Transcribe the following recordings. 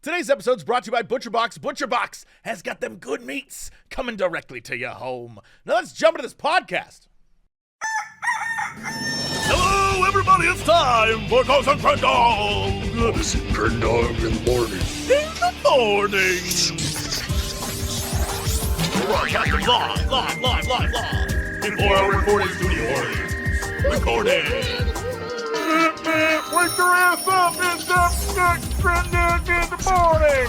Today's episode is brought to you by ButcherBox. ButcherBox has got them good meats coming directly to your home. Now let's jump into this podcast. Hello, everybody. It's time for Ghosts and Crendor. Ghosts and Crendor in the morning. In the morning. Broadcasting live. Before our recording studio audience. Recording. Wake your ass up. It's up next Crendor in the morning.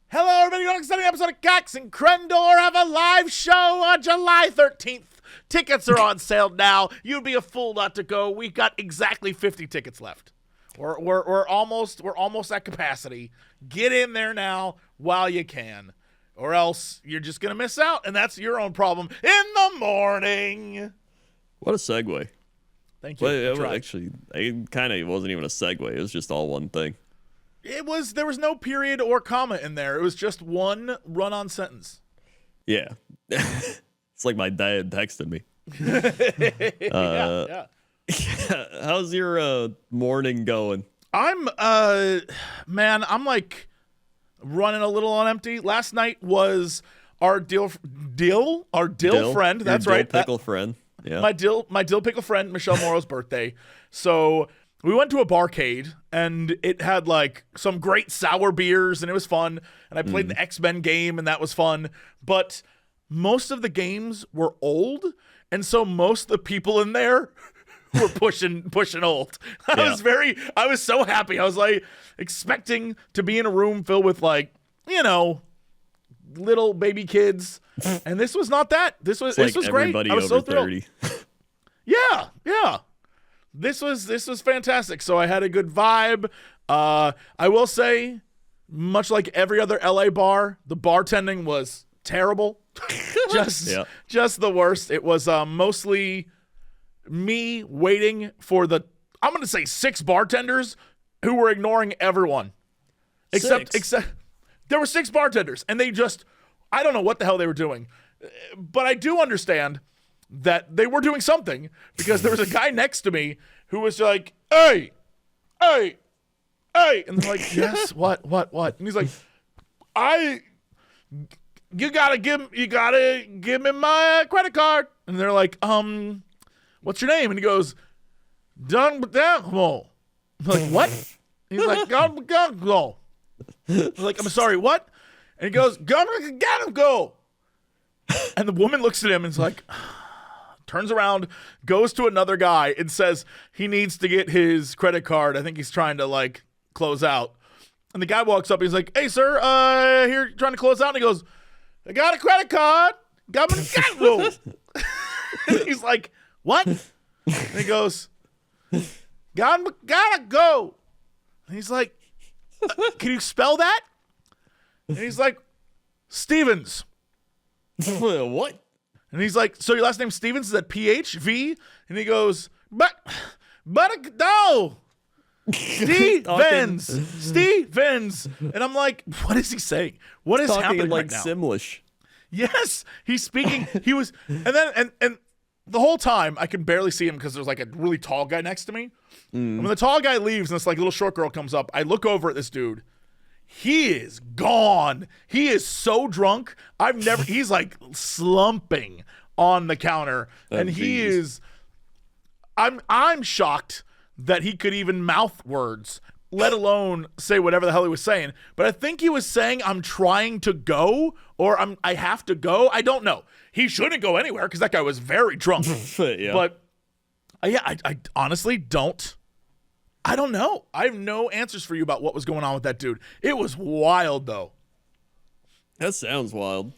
Hello, everybody. Welcome to exciting episode of Ghosts and Crendor. Have a live show on July 13th. Tickets are on sale now. You'd be a fool not to go. We've got exactly 50 tickets left. We're almost at capacity. Get in there now while you can, or else you're just gonna miss out, and that's your own problem. In the morning. What a segue. Thank you. Well, actually, it kind of wasn't even a segue. It was just all one thing. There was no period or comma in there. It was just one run-on sentence. Yeah. It's like my dad texted me. Yeah. How's your morning going? I'm like running a little on empty. Last night was our dill friend. That's your right. Dill pickle friend. Yeah. My dill pickle friend Michelle Morrow's birthday. So we went to a barcade and it had like some great sour beers and it was fun. And I played the X-Men game and that was fun. But most of the games were old, and so most of the people in there were pushing old. I was so happy. I was like expecting to be in a room filled with like, little baby kids. And this was not that. This was great. I was so thrilled. 30. Yeah. This was fantastic. So I had a good vibe. I will say, much like every other LA bar, the bartending was terrible. Just the worst. It was mostly me waiting for I'm going to say 6 bartenders who were ignoring everyone. Except there were 6 bartenders and I don't know what the hell they were doing. But I do understand that they were doing something, because there was a guy next to me who was like, hey. And they're like, yes, what? And he's like, you gotta give me my credit card. And they're like, what's your name? And he goes, Don Badamo. I'm like, what? He's like, go. I'm like, I'm sorry, what? And he goes, go. And the woman looks at him and is like, turns around, goes to another guy and says he needs to get his credit card. I think he's trying to like close out. And the guy walks up. He's like, hey, sir, here trying to close out. And he goes, I got a credit card. Got me go. And he's like, what? And he goes, gotta go. And he's like, can you spell that? And he's like, Stevens. What? And he's like, so your last name's Stevens? Is that PHV? And he goes, but no. Stevens. And I'm like, what is he saying? What is happening like right now? Simlish. Yes, he's speaking. He was, and then and the whole time I can barely see him because there's like a really tall guy next to me. And when the tall guy leaves and this like little short girl comes up, I look over at this dude. He is gone. He is so drunk. He's like slumping on the counter. And he is, I'm shocked that he could even mouth words, let alone say whatever the hell he was saying. But I think he was saying, I'm trying to go, or I have to go. I don't know. He shouldn't go anywhere because that guy was very drunk. Yeah. But I honestly don't. I don't know. I have no answers for you about what was going on with that dude. It was wild, though. That sounds wild.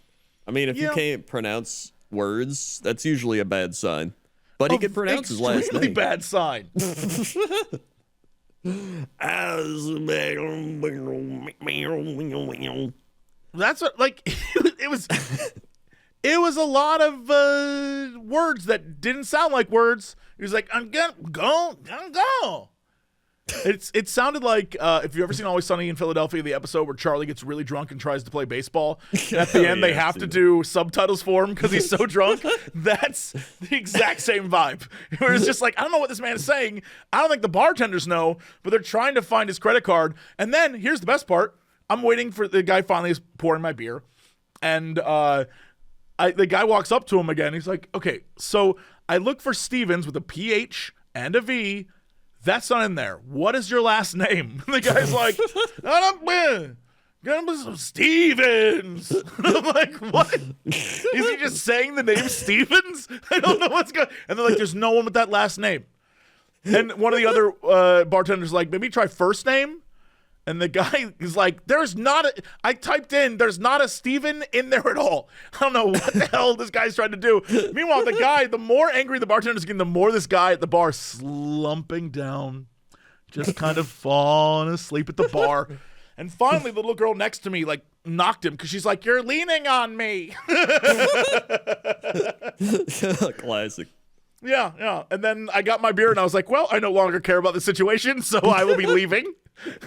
I mean, if you can't pronounce words, that's usually a bad sign. But he could pronounce his last name. Extremely bad sign. That's what, like, it was. It was a lot of words that didn't sound like words. He was like, I'm gonna go. It sounded like if you've ever seen Always Sunny in Philadelphia, the episode where Charlie gets really drunk and tries to play baseball. And at the end, they have to do subtitles for him because he's so drunk. That's the exact same vibe. Where it's just like, I don't know what this man is saying. I don't think the bartenders know, but they're trying to find his credit card. And then here's the best part. I'm waiting for the guy finally is pouring my beer. And the guy walks up to him again. He's like, okay, so I look for Stevens with a PH and a V. That's not in there. What is your last name? And the guy's like, Stevens. I'm like, what? Is he just saying the name Stevens? I don't know what's going on. And they're like, there's no one with that last name. And one of the other bartenders like, maybe try first name. And the guy is like, I typed in, there's not a Steven in there at all. I don't know what the hell this guy's trying to do. Meanwhile, the guy, the more angry the bartender's getting, the more this guy at the bar slumping down, just kind of falling asleep at the bar. And finally, the little girl next to me, like, knocked him because she's like, you're leaning on me. Classic. Yeah. And then I got my beer and I was like, well, I no longer care about the situation, so I will be leaving.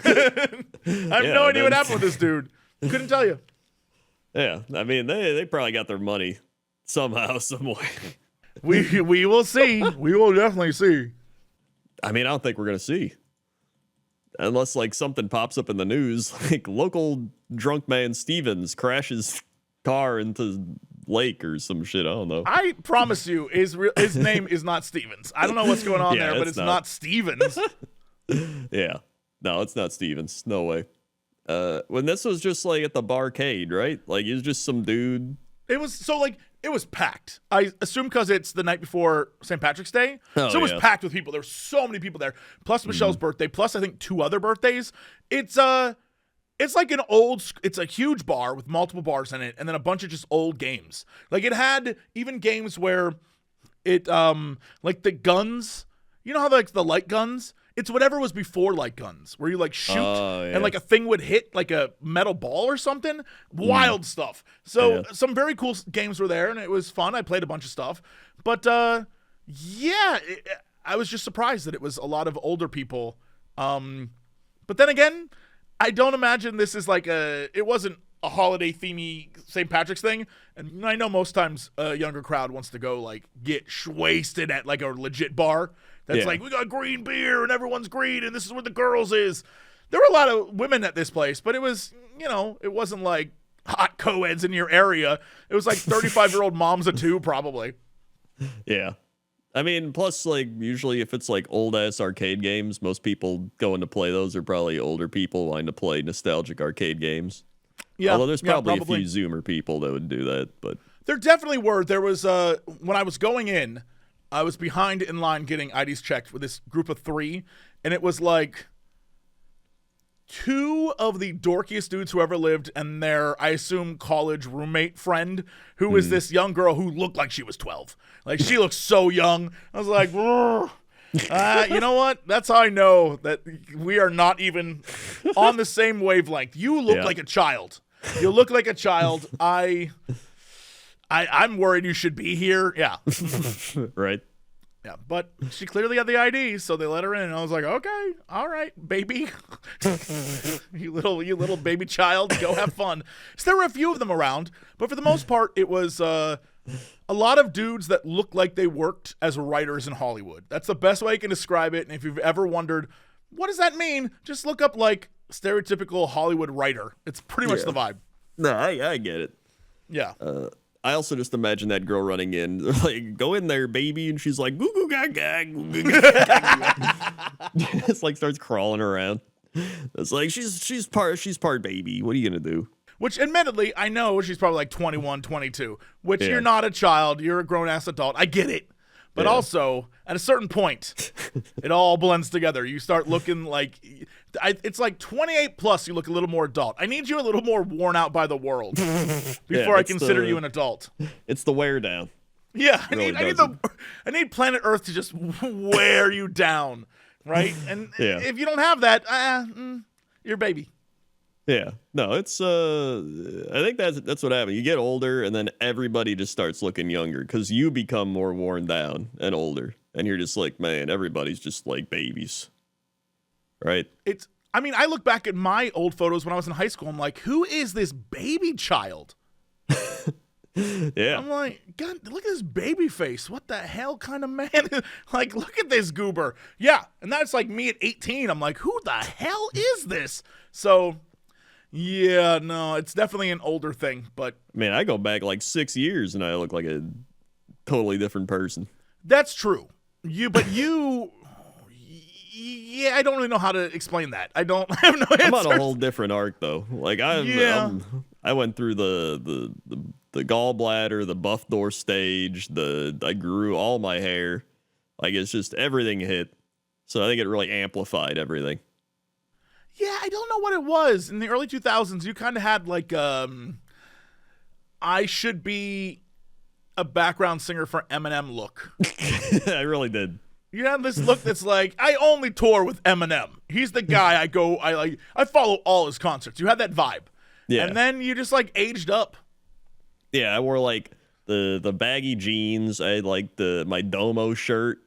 I have no idea what happened with this dude. Couldn't tell you. Yeah, I mean, they probably got their money somehow, some way. We will see. We will definitely see. I mean, I don't think we're gonna see, unless like something pops up in the news, like local drunk man Stevens crashes car into lake or some shit. I don't know. I promise you, his name is not Stevens. I don't know what's going on there, but it's not Stevens. Yeah. No, it's not Stevens. No way. When this was just like at the barcade, right? Like it was just some dude. It was packed. I assume because it's the night before St. Patrick's Day. So it was packed with people. There were so many people there. Plus Michelle's birthday, plus I think 2 other birthdays. It's like it's a huge bar with multiple bars in it, and then a bunch of just old games. Like it had even games where it like the guns, you know how like the light guns? It's whatever was before light guns, where you like shoot and like a thing would hit like a metal ball or something. Wild stuff. So some very cool games were there, and it was fun. I played a bunch of stuff. But I was just surprised that it was a lot of older people. But then again, I don't imagine this is like it wasn't a holiday themey St. Patrick's thing. And I know most times a younger crowd wants to go like get wasted at like a legit bar. That's like, we got green beer and everyone's green and this is where the girls is. There were a lot of women at this place, but it was, it wasn't like hot co-eds in your area. It was like 35-year-old moms of 2 probably. Yeah. I mean, plus like usually if it's like old ass arcade games, most people going to play those are probably older people wanting to play nostalgic arcade games. Yeah. Although there's probably a few Zoomer people that would do that, but there definitely were. There was when I was going in, I was behind in line getting IDs checked with this group of 3, and it was like 2 of the dorkiest dudes who ever lived and their, I assume, college roommate friend, who was this young girl who looked like she was 12. Like, she looked so young. I was like, you know what? That's how I know that we are not even on the same wavelength. You look like a child. You look like a child. I'm worried you should be here. Yeah. Right. Yeah, but she clearly had the ID, so they let her in. And I was like, okay, all right, baby. you little baby child, go have fun. So there were a few of them around, but for the most part, it was a lot of dudes that looked like they worked as writers in Hollywood. That's the best way I can describe it. And if you've ever wondered, what does that mean? Just look up like stereotypical Hollywood writer. It's pretty much the vibe. No, I get it. Yeah. I also just imagine that girl running in, like, go in there, baby, and she's like, goo goo gaga, goo goo gaga. It's like starts crawling around. It's like she's part baby. What are you gonna do? Which, admittedly, I know she's probably like 21, 22. Which you're not a child, you're a grown ass adult. I get it. But also, at a certain point, it all blends together. You start looking like it's like 28 plus. You look a little more adult. I need you a little more worn out by the world before I consider you an adult. It's the wear down. Yeah, I need planet Earth to just wear you down, right? And if you don't have that, you're a baby. Yeah, no, it's I think that's what happened. You get older, and then everybody just starts looking younger because you become more worn down and older, and you're just like, man, everybody's just like babies. Right. I mean, I look back at my old photos when I was in high school. I'm like, who is this baby child? Yeah. I'm like, God, look at this baby face. What the hell kind of man? Like, look at this goober. Yeah. And that's like me at 18. I'm like, who the hell is this? So, yeah, no, it's definitely an older thing. But man, I go back like 6 years and I look like a totally different person. that's true. Yeah, I don't really know how to explain that. I have no answer. I'm on a whole different arc though. Like I went through the gallbladder, the buff door stage, I grew all my hair. Like it's just everything hit. So I think it really amplified everything. Yeah, I don't know what it was. In the early 2000s, you kind of had like I should be a background singer for Eminem look. I really did. You have this look that's like, I only tour with Eminem. He's the guy I follow all his concerts. You had that vibe. Yeah. And then you just like aged up. Yeah, I wore like the baggy jeans. I had like my domo shirt.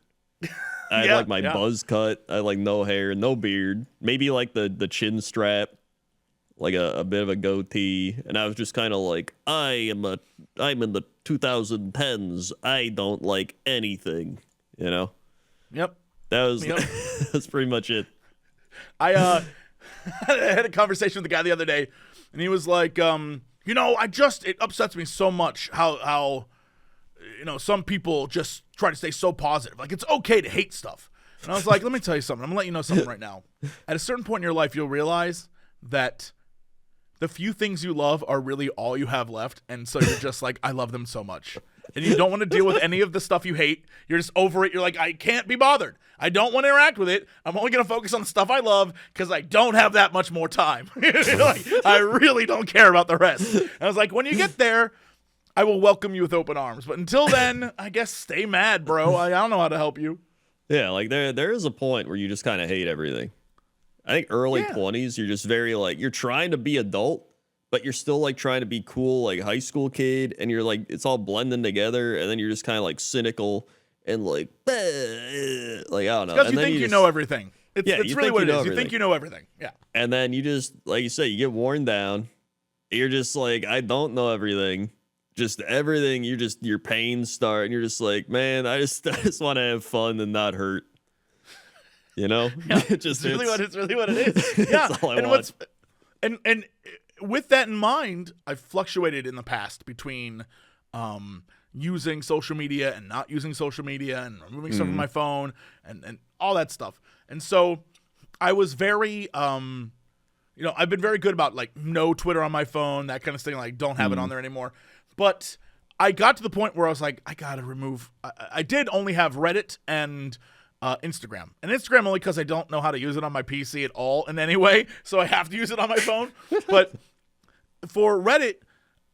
I had like my buzz cut. I had like no hair, no beard. Maybe like the chin strap, like a bit of a goatee. And I was just kind of like, I'm in the 2010s. I don't like anything, you know? Yep. That's pretty much it. I had a conversation with the guy the other day, and he was like, it upsets me so much how some people just try to stay so positive. Like, it's okay to hate stuff. And I was like, let me tell you something. I'm going to let you know something right now. At a certain point in your life, you'll realize that the few things you love are really all you have left. And so you're just like, I love them so much. And you don't want to deal with any of the stuff you hate. You're just over it. You're like, I can't be bothered. I don't want to interact with it. I'm only going to focus on the stuff I love because I don't have that much more time. Like, I really don't care about the rest. And I was like, when you get there, I will welcome you with open arms. But until then, I guess stay mad, bro. I don't know how to help you. Yeah, like there is a point where you just kind of hate everything. I think early 20s, you're just very like, you're trying to be adult, but you're still like trying to be cool, like high school kid, and you're like, it's all blending together, and then you're just kind of like cynical and like I don't know. Because you think you know everything. It's really what it is. Everything. You think you know everything. Yeah. And then you just, like you say, you get worn down. You're just like, I don't know everything. Just everything. Your pains start, and you're just like, man, I just want to have fun and not hurt. You know? Yeah, it's really what it is. Yeah. That's all I want. And with that in mind, I've fluctuated in the past between using social media and not using social media and removing stuff from my phone and all that stuff. And so I was very I've been very good about like no Twitter on my phone, that kind of thing, like don't have it on there anymore. But I got to the point where I was like, I gotta remove. I did only have Reddit and Instagram. And Instagram only because I don't know how to use it on my PC at all in any way, so I have to use it on my phone. But for Reddit,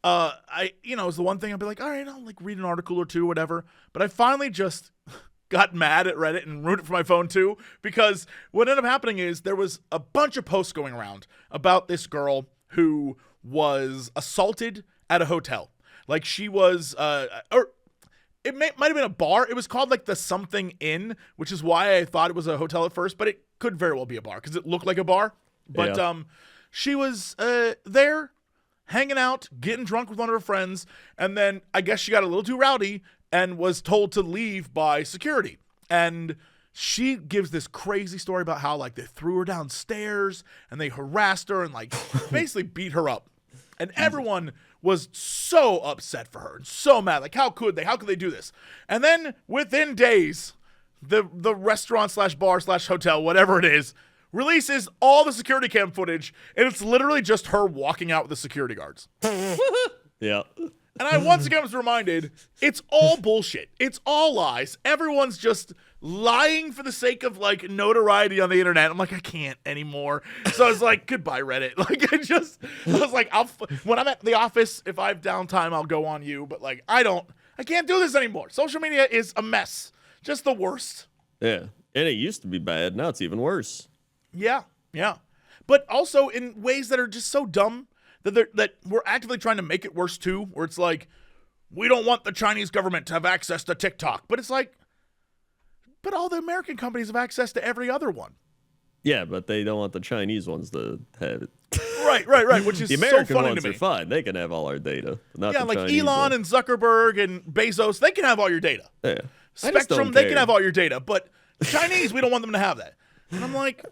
it was the one thing I'd be like, all right, I'll like read an article or two, whatever. But I finally just got mad at Reddit and ruined it for my phone too, because what ended up happening is there was a bunch of posts going around about this girl who was assaulted at a hotel. Like she was, or it might have been a bar. It was called like the Something Inn, which is why I thought it was a hotel at first, but it could very well be a bar because it looked like a bar. But she was there hanging out, getting drunk with one of her friends, and then I guess she got a little too rowdy and was told to leave by security. And she gives this crazy story about how like they threw her downstairs and they harassed her and like basically beat her up. And everyone was so upset for her and so mad. Like, how could they do this? And then within days, the restaurant / bar / hotel, whatever it is, releases all the security cam footage, and it's literally just her walking out with the security guards. Yeah. And I once again was reminded, it's all bullshit. It's all lies. Everyone's just lying for the sake of like notoriety on the internet. I'm like, I can't anymore. So I was like, goodbye, Reddit. Like, I was like, when I'm at the office, if I have downtime, I'll go on you. But like, I can't do this anymore. Social media is a mess. Just the worst. Yeah. And it used to be bad. Now it's even worse. Yeah. Yeah. But also in ways that are just so dumb that we're actively trying to make it worse too, where it's like, we don't want the Chinese government to have access to TikTok. But it's like, but all the American companies have access to every other one. Yeah, but they don't want the Chinese ones to have it. Right. Which is the American so funny ones to me. are fine. They can have all our data. Not Yeah, the like Chinese Elon ones. and Zuckerberg and Bezos, they can have all your data. Yeah. Spectrum, they can have all your data. But Chinese, we don't want them to have that. And I'm like,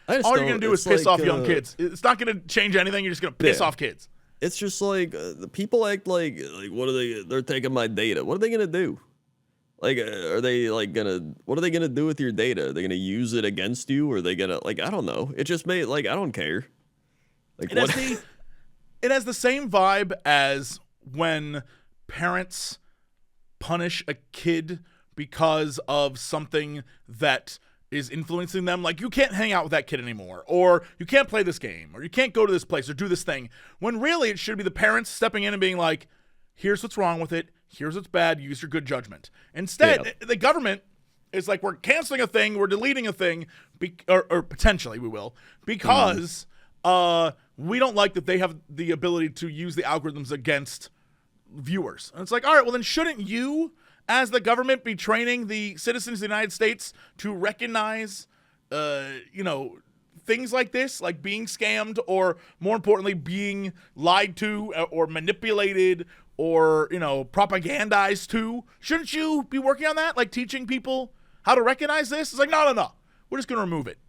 all you're going to do is piss off young kids. It's not going to change anything. You're just going to piss off kids. It's just like the people act like what are they? They're taking my data. What are they going to do? Like, are they like what are they gonna do with your data? Are they gonna use it against you? Or are they gonna, like, I don't know. It just made, like, I don't care. Like, it has the same vibe as when parents punish a kid because of something that is influencing them. Like, you can't hang out with that kid anymore, or you can't play this game, or you can't go to this place or do this thing. When really it should be the parents stepping in and being like, here's what's wrong with it. Here's what's bad. Use your good judgment. Instead, the government is like, we're canceling a thing. We're deleting a thing, or potentially we will, because we don't like that they have the ability to use the algorithms against viewers. And it's like, all right, well, then shouldn't you, as the government, be training the citizens of the United States to recognize, things like this, like being scammed, or more importantly, being lied to or manipulated, or, propagandized to? Shouldn't you be working on that? Like teaching people how to recognize this? It's like, no. We're just going to remove it.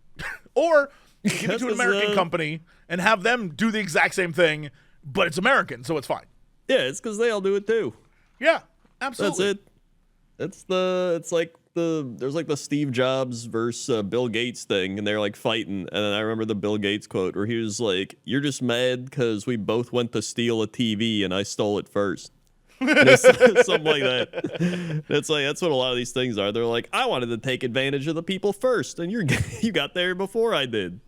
Or give it to an American company and have them do the exact same thing, but it's American, so it's fine. Yeah, it's because they all do it too. Yeah, absolutely. That's it. There's like the Steve Jobs versus Bill Gates thing, and they're like fighting. And then I remember the Bill Gates quote where he was like, "You're just mad because we both went to steal a TV and I stole it first." Something like that. It's like, that's what a lot of these things are. They're like, I wanted to take advantage of the people first, and you got there before I did.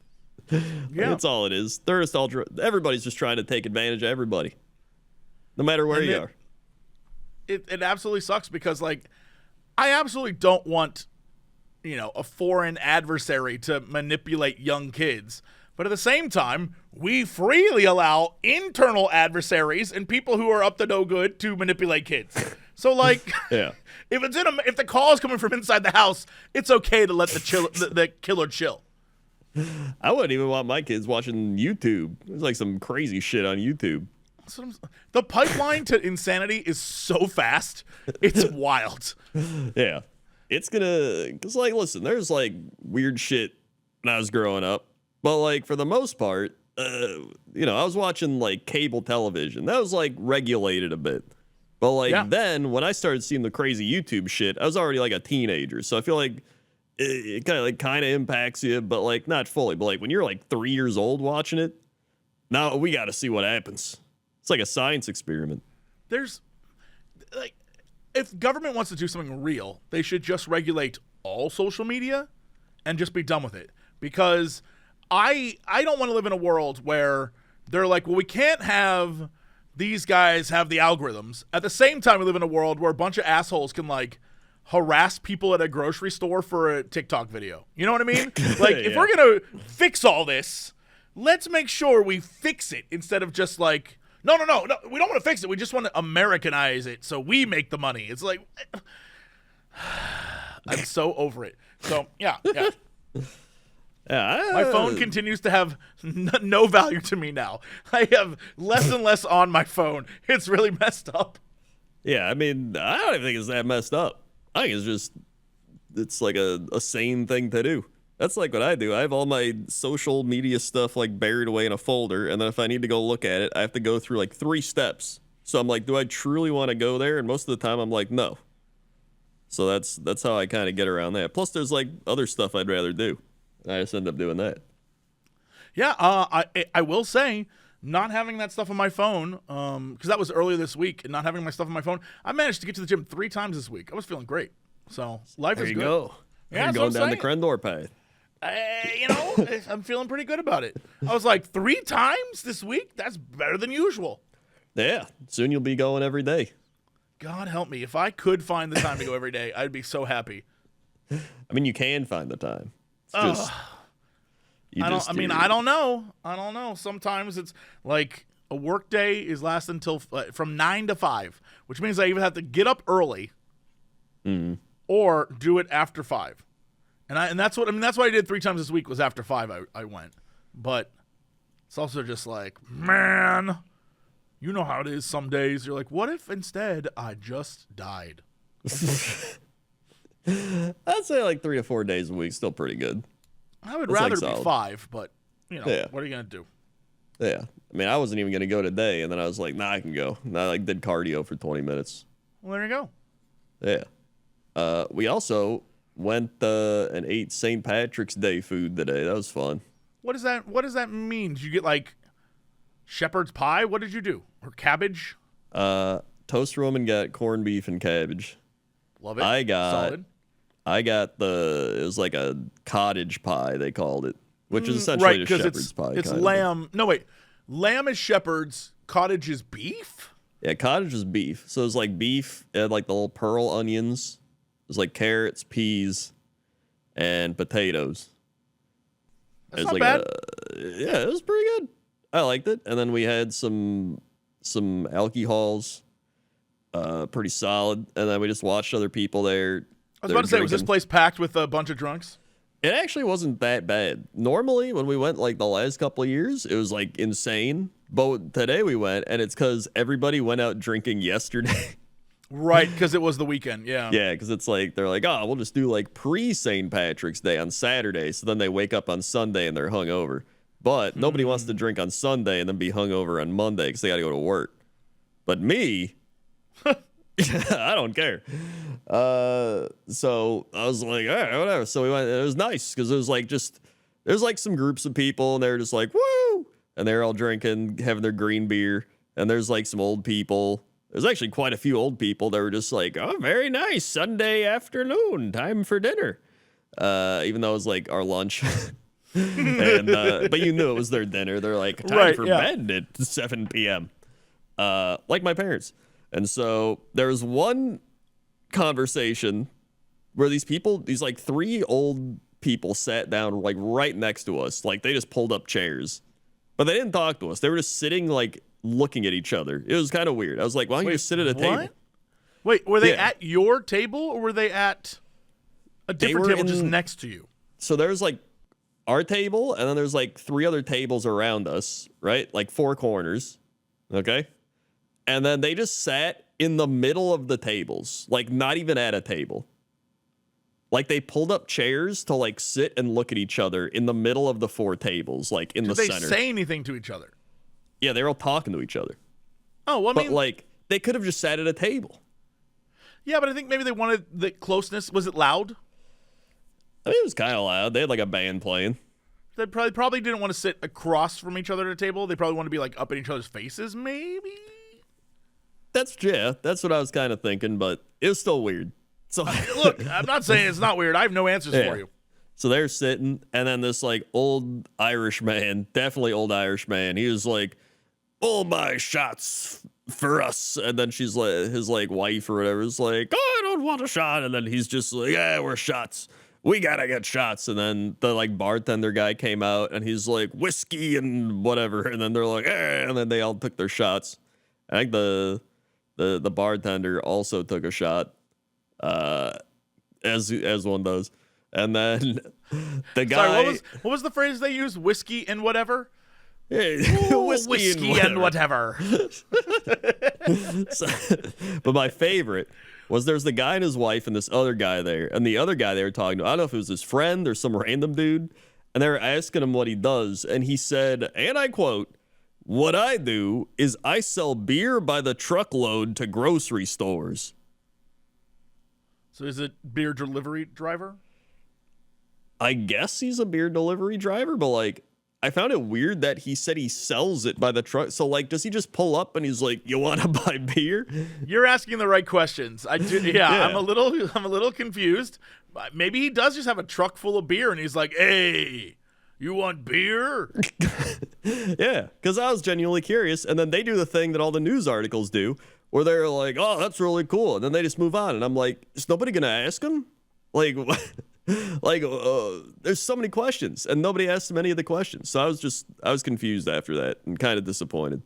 Yeah, that's all it is. They're just everybody's just trying to take advantage of everybody, no matter where you are. It absolutely sucks because, like, I absolutely don't want, a foreign adversary to manipulate young kids. But at the same time, we freely allow internal adversaries and people who are up to no good to manipulate kids. So, like, yeah. if the call is coming from inside the house, it's okay to let the killer chill. I wouldn't even want my kids watching YouTube. There's like some crazy shit on YouTube. The pipeline to insanity is so fast. It's wild. Yeah. It's because, like, listen, there's, like, weird shit when I was growing up. But, like, for the most part, I was watching, like, cable television. That was, like, regulated a bit. But, like, then when I started seeing the crazy YouTube shit, I was already, like, a teenager. So I feel like it kind of impacts you, but, like, not fully. But, like, when you're, like, 3 years old watching it, now we got to see what happens. It's like a science experiment. There's, like, if government wants to do something real, they should just regulate all social media and just be done with it. Because I don't want to live in a world where they're like, well, we can't have these guys have the algorithms. At the same time, we live in a world where a bunch of assholes can, like, harass people at a grocery store for a TikTok video. You know what I mean? Like, if we're going to fix all this, let's make sure we fix it instead of just like, no, we don't want to fix it. We just want to Americanize it so we make the money. It's like, I'm so over it. So, yeah. My phone continues to have no value to me now. I have less and less on my phone. It's really messed up. Yeah, I mean, I don't even think it's that messed up. I think it's like a sane thing to do. That's like what I do. I have all my social media stuff, like, buried away in a folder, and then if I need to go look at it, I have to go through, like, 3 steps. So I'm like, do I truly want to go there? And most of the time I'm like, no. So that's how I kind of get around that. Plus there's, like, other stuff I'd rather do. I just end up doing that. Yeah, I will say, not having that stuff on my phone, because that was earlier this week, and not having my stuff on my phone, I managed to get to the gym 3 times this week. I was feeling great. So life is good. There you go. Yeah, you're going down the Crendor path. I'm feeling pretty good about it. I was like, 3 times this week? That's better than usual. Yeah, soon you'll be going every day. God help me. If I could find the time to go every day, I'd be so happy. I mean, you can find the time. It's just, I don't know. Sometimes it's like a work day is last until from 9 to 5, which means I either have to get up early or do it after 5. And that's what I did 3 times this week was after 5 I went. But it's also just like, man, you know how it is some days. You're like, what if instead I just died? I'd say like 3 to 4 days a week, still pretty good. I would That's rather like be solid. 5, but what are you gonna do? Yeah. I mean, I wasn't even gonna go today, and then I was like, nah, I can go. And I like did cardio for 20 minutes. Well, there you go. Yeah. We also went and ate St. Patrick's Day food today. That was fun. What does that mean? Did you get like shepherd's pie? What did you do? Or cabbage? Toaster woman got corned beef and cabbage. Love it. Solid. It was like a cottage pie, they called it, which is essentially a shepherd's pie. It's lamb. No, wait. Lamb is shepherd's, cottage is beef? Yeah, cottage is beef. So it's like beef, it had like the little pearl onions. There's like carrots, peas, and potatoes. That's not bad. Yeah, it was pretty good. I liked it. And then we had some alcohols, pretty solid. And then we just watched other people there. I was about to say, was this place packed with a bunch of drunks? It actually wasn't that bad. Normally, when we went like the last couple of years, it was like insane. But today we went, and it's because everybody went out drinking yesterday. Right, because it was the weekend, yeah. Yeah, because it's like, they're like, oh, we'll just do like pre-St. Patrick's Day on Saturday. So then they wake up on Sunday and they're hungover. But nobody wants to drink on Sunday and then be hungover on Monday because they got to go to work. But me, I don't care. So I was like, all right, whatever. So we went, it was nice because it was like there's like some groups of people and they're just like, woo! And they're all drinking, having their green beer. And there's like some old people. There's actually quite a few old people that were just like, oh, very nice, Sunday afternoon, time for dinner. Even though it was like our lunch. And but you knew it was their dinner. They're like, time for bed at 7 p.m. Like my parents. And so there was one conversation where these like 3 old people sat down like right next to us. Like they just pulled up chairs. But they didn't talk to us. They were just sitting like looking at each other. It was kind of weird. I was like, why don't you just sit at a table? Wait, were they at your table or were they at a different table just next to you? So there's like our table and then there's like 3 other tables around us, right? Like 4 corners. Okay. And then they just sat in the middle of the tables, like not even at a table. Like they pulled up chairs to like sit and look at each other in the middle of the 4 tables, like in the center. Did they say anything to each other? Yeah, they were all talking to each other. Oh, well, but like they could have just sat at a table. Yeah, but I think maybe they wanted the closeness. Was it loud? I mean, it was kind of loud. They had like a band playing. They probably didn't want to sit across from each other at a table. They probably want to be like up in each other's faces, maybe. That's what I was kind of thinking, but it was still weird. So look, I'm not saying it's not weird. I have no answers for you. So they're sitting, and then this like old Irish man, definitely old Irish man, he was like, "All my shots for us," and then she's like, his like wife or whatever is like, "Oh, I don't want a shot," and then he's just like, "Yeah, we're shots. We gotta get shots." And then the like bartender guy came out, and he's like, "Whiskey and whatever," and then they're like, "Eh," and then they all took their shots. I think the bartender also took a shot, as one does. And then the guy. Sorry, what was the phrase they used? Whiskey and whatever? Ooh, whiskey and whatever. But my favorite was there's the guy and his wife and this other guy there. And the other guy they were talking to, I don't know if it was his friend or some random dude. And they were asking him what he does. And he said, and I quote, "What I do is I sell beer by the truckload to grocery stores." So is it beer delivery driver? I guess he's a beer delivery driver, but like I found it weird that he said he sells it by the truck. So like, does he just pull up and he's like, "You want to buy beer?" You're asking the right questions. I do. Yeah, yeah. I'm a little confused. Maybe he does just have a truck full of beer and he's like, "Hey, you want beer?" Yeah, because I was genuinely curious. And then they do the thing that all the news articles do where they're like, "Oh, that's really cool." And then they just move on. And I'm like, is nobody going to ask him? Like, what? Like, there's so many questions, and nobody asked him any of the questions. So I was confused after that and kind of disappointed.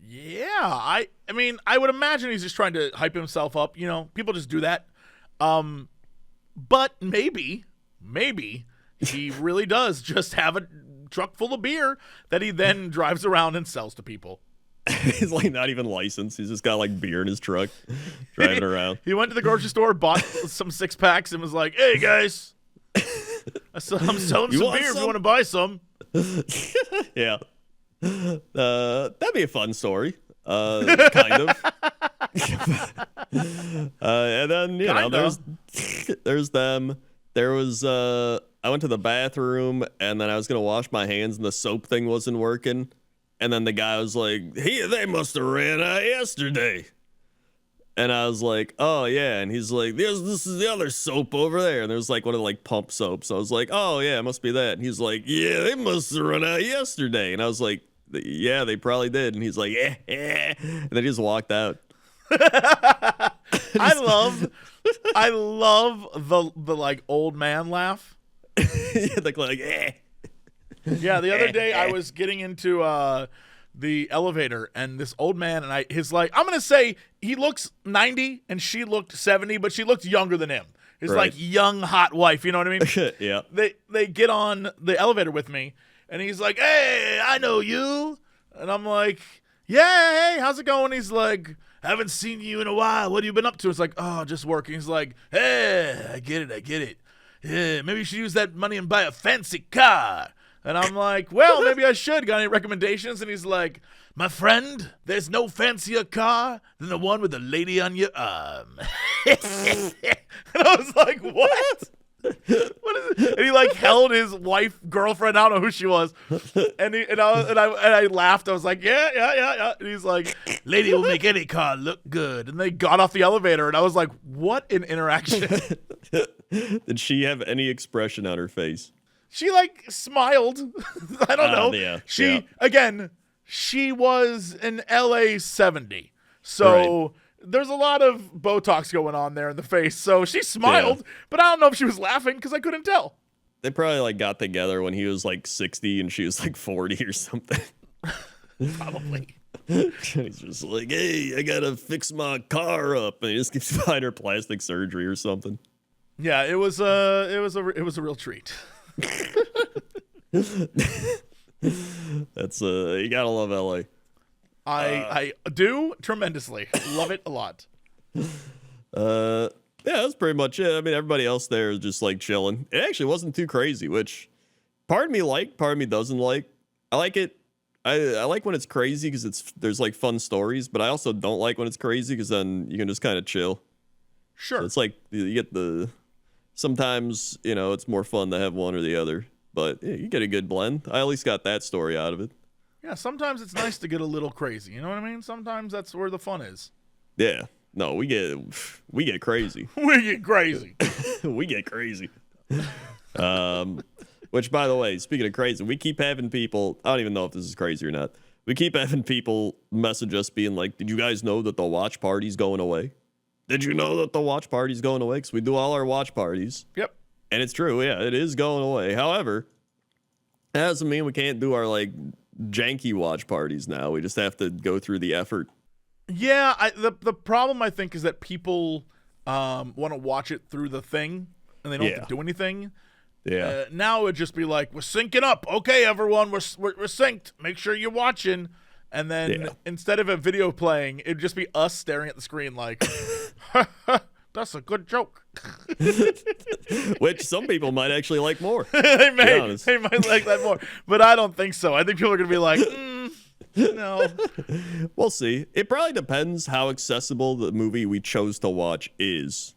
Yeah, I mean, I would imagine he's just trying to hype himself up. You know, people just do that. But maybe he really does just have a truck full of beer that he then drives around and sells to people. He's like not even licensed. He's just got like beer in his truck, driving around. He went to the grocery store, bought some 6-packs, and was like, "Hey guys, I'm selling some beer if you want to buy some." Yeah, that'd be a fun story. Kind of. And then there's them. There was I went to the bathroom and then I was gonna wash my hands and the soap thing wasn't working, and then the guy was like, "Hey, they must have ran out yesterday." And I was like, "Oh yeah," and he's like, this is the other soap over there," and there's like one of the like pump soaps. I was like, "Oh yeah, it must be that." And he's like, "Yeah, they must have run out yesterday," and I was like, "Yeah, they probably did." And he's like, "Yeah," and then he just walked out. I love the like old man laugh. Yeah, like Yeah, the other day I was getting into the elevator and this old man and he's like, I'm gonna say he looks 90 and she looked 70, but she looked younger than him. His like young hot wife, you know what I mean? Yeah. They get on the elevator with me and he's like, "Hey, I know you," and I'm like, "Yeah, hey, how's it going?" He's like, "Haven't seen you in a while. What have you been up to?" It's like, "Oh, just working." He's like, "Hey, I get it. Yeah, maybe you should use that money and buy a fancy car." And I'm like, "Well, maybe I should. Got any recommendations?" And he's like, "My friend, there's no fancier car than the one with the lady on your arm." And I was like, "What? What is it?" And he like held his girlfriend, I don't know who she was, and I laughed. I was like, yeah. And he's like, "Lady will make any car look good." And they got off the elevator, and I was like, what an interaction. Did she have any expression on her face? She like smiled. I don't know. Yeah, She was an LA 70, so. Right. There's a lot of Botox going on there in the face, so she smiled, but I don't know if she was laughing because I couldn't tell. They probably like got together when he was like 60 and she was like 40 or something. Probably. He's just like, "Hey, I gotta fix my car up," and he just keeps buying her plastic surgery or something. Yeah, it was a real treat. That's you gotta love LA. I do tremendously. Love it a lot. Yeah, that's pretty much it. I mean, everybody else there is just like chilling. It actually wasn't too crazy, which part of me liked, part of me doesn't like. I like it. I like when it's crazy because there's like fun stories, but I also don't like when it's crazy because then you can just kind of chill. Sure. So it's like you get sometimes, it's more fun to have one or the other, but yeah, you get a good blend. I at least got that story out of it. Yeah, sometimes it's nice to get a little crazy. You know what I mean? Sometimes that's where the fun is. Yeah. No, we get crazy. We get crazy. We get crazy. Which, by the way, speaking of crazy, we keep having people, I don't even know if this is crazy or not. We keep having people message us being like, "Did you guys know that the watch party's going away? Did you know that the watch party's going away?" Because we do all our watch parties. Yep. And it's true. Yeah, it is going away. However, that doesn't mean we can't do our like janky watch parties now. We just have to go through the effort. Yeah, the problem I think is that people want to watch it through the thing and they don't have to do anything. Yeah. Now it would just be like, "We're syncing up. Okay, everyone, we're synced. Make sure you're watching." And then instead of a video playing, it'd just be us staring at the screen like, "That's a good joke." Which some people might actually like more. They might like that more, but I don't think so. I think people are gonna be like, no. We'll see. It probably depends how accessible the movie we chose to watch is.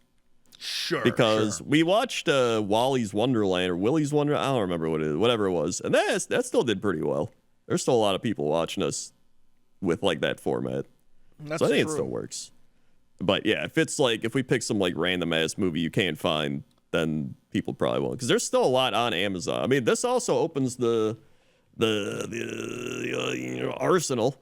Sure. Because we watched Wally's Wonderland or Willy's Wonderland. I don't remember what it is, whatever it was, and that still did pretty well. There's still a lot of people watching us with like that format. So I think it still works. But yeah, if we pick some like random ass movie you can't find, then people probably won't, because there's still a lot on Amazon. I mean, this also opens the arsenal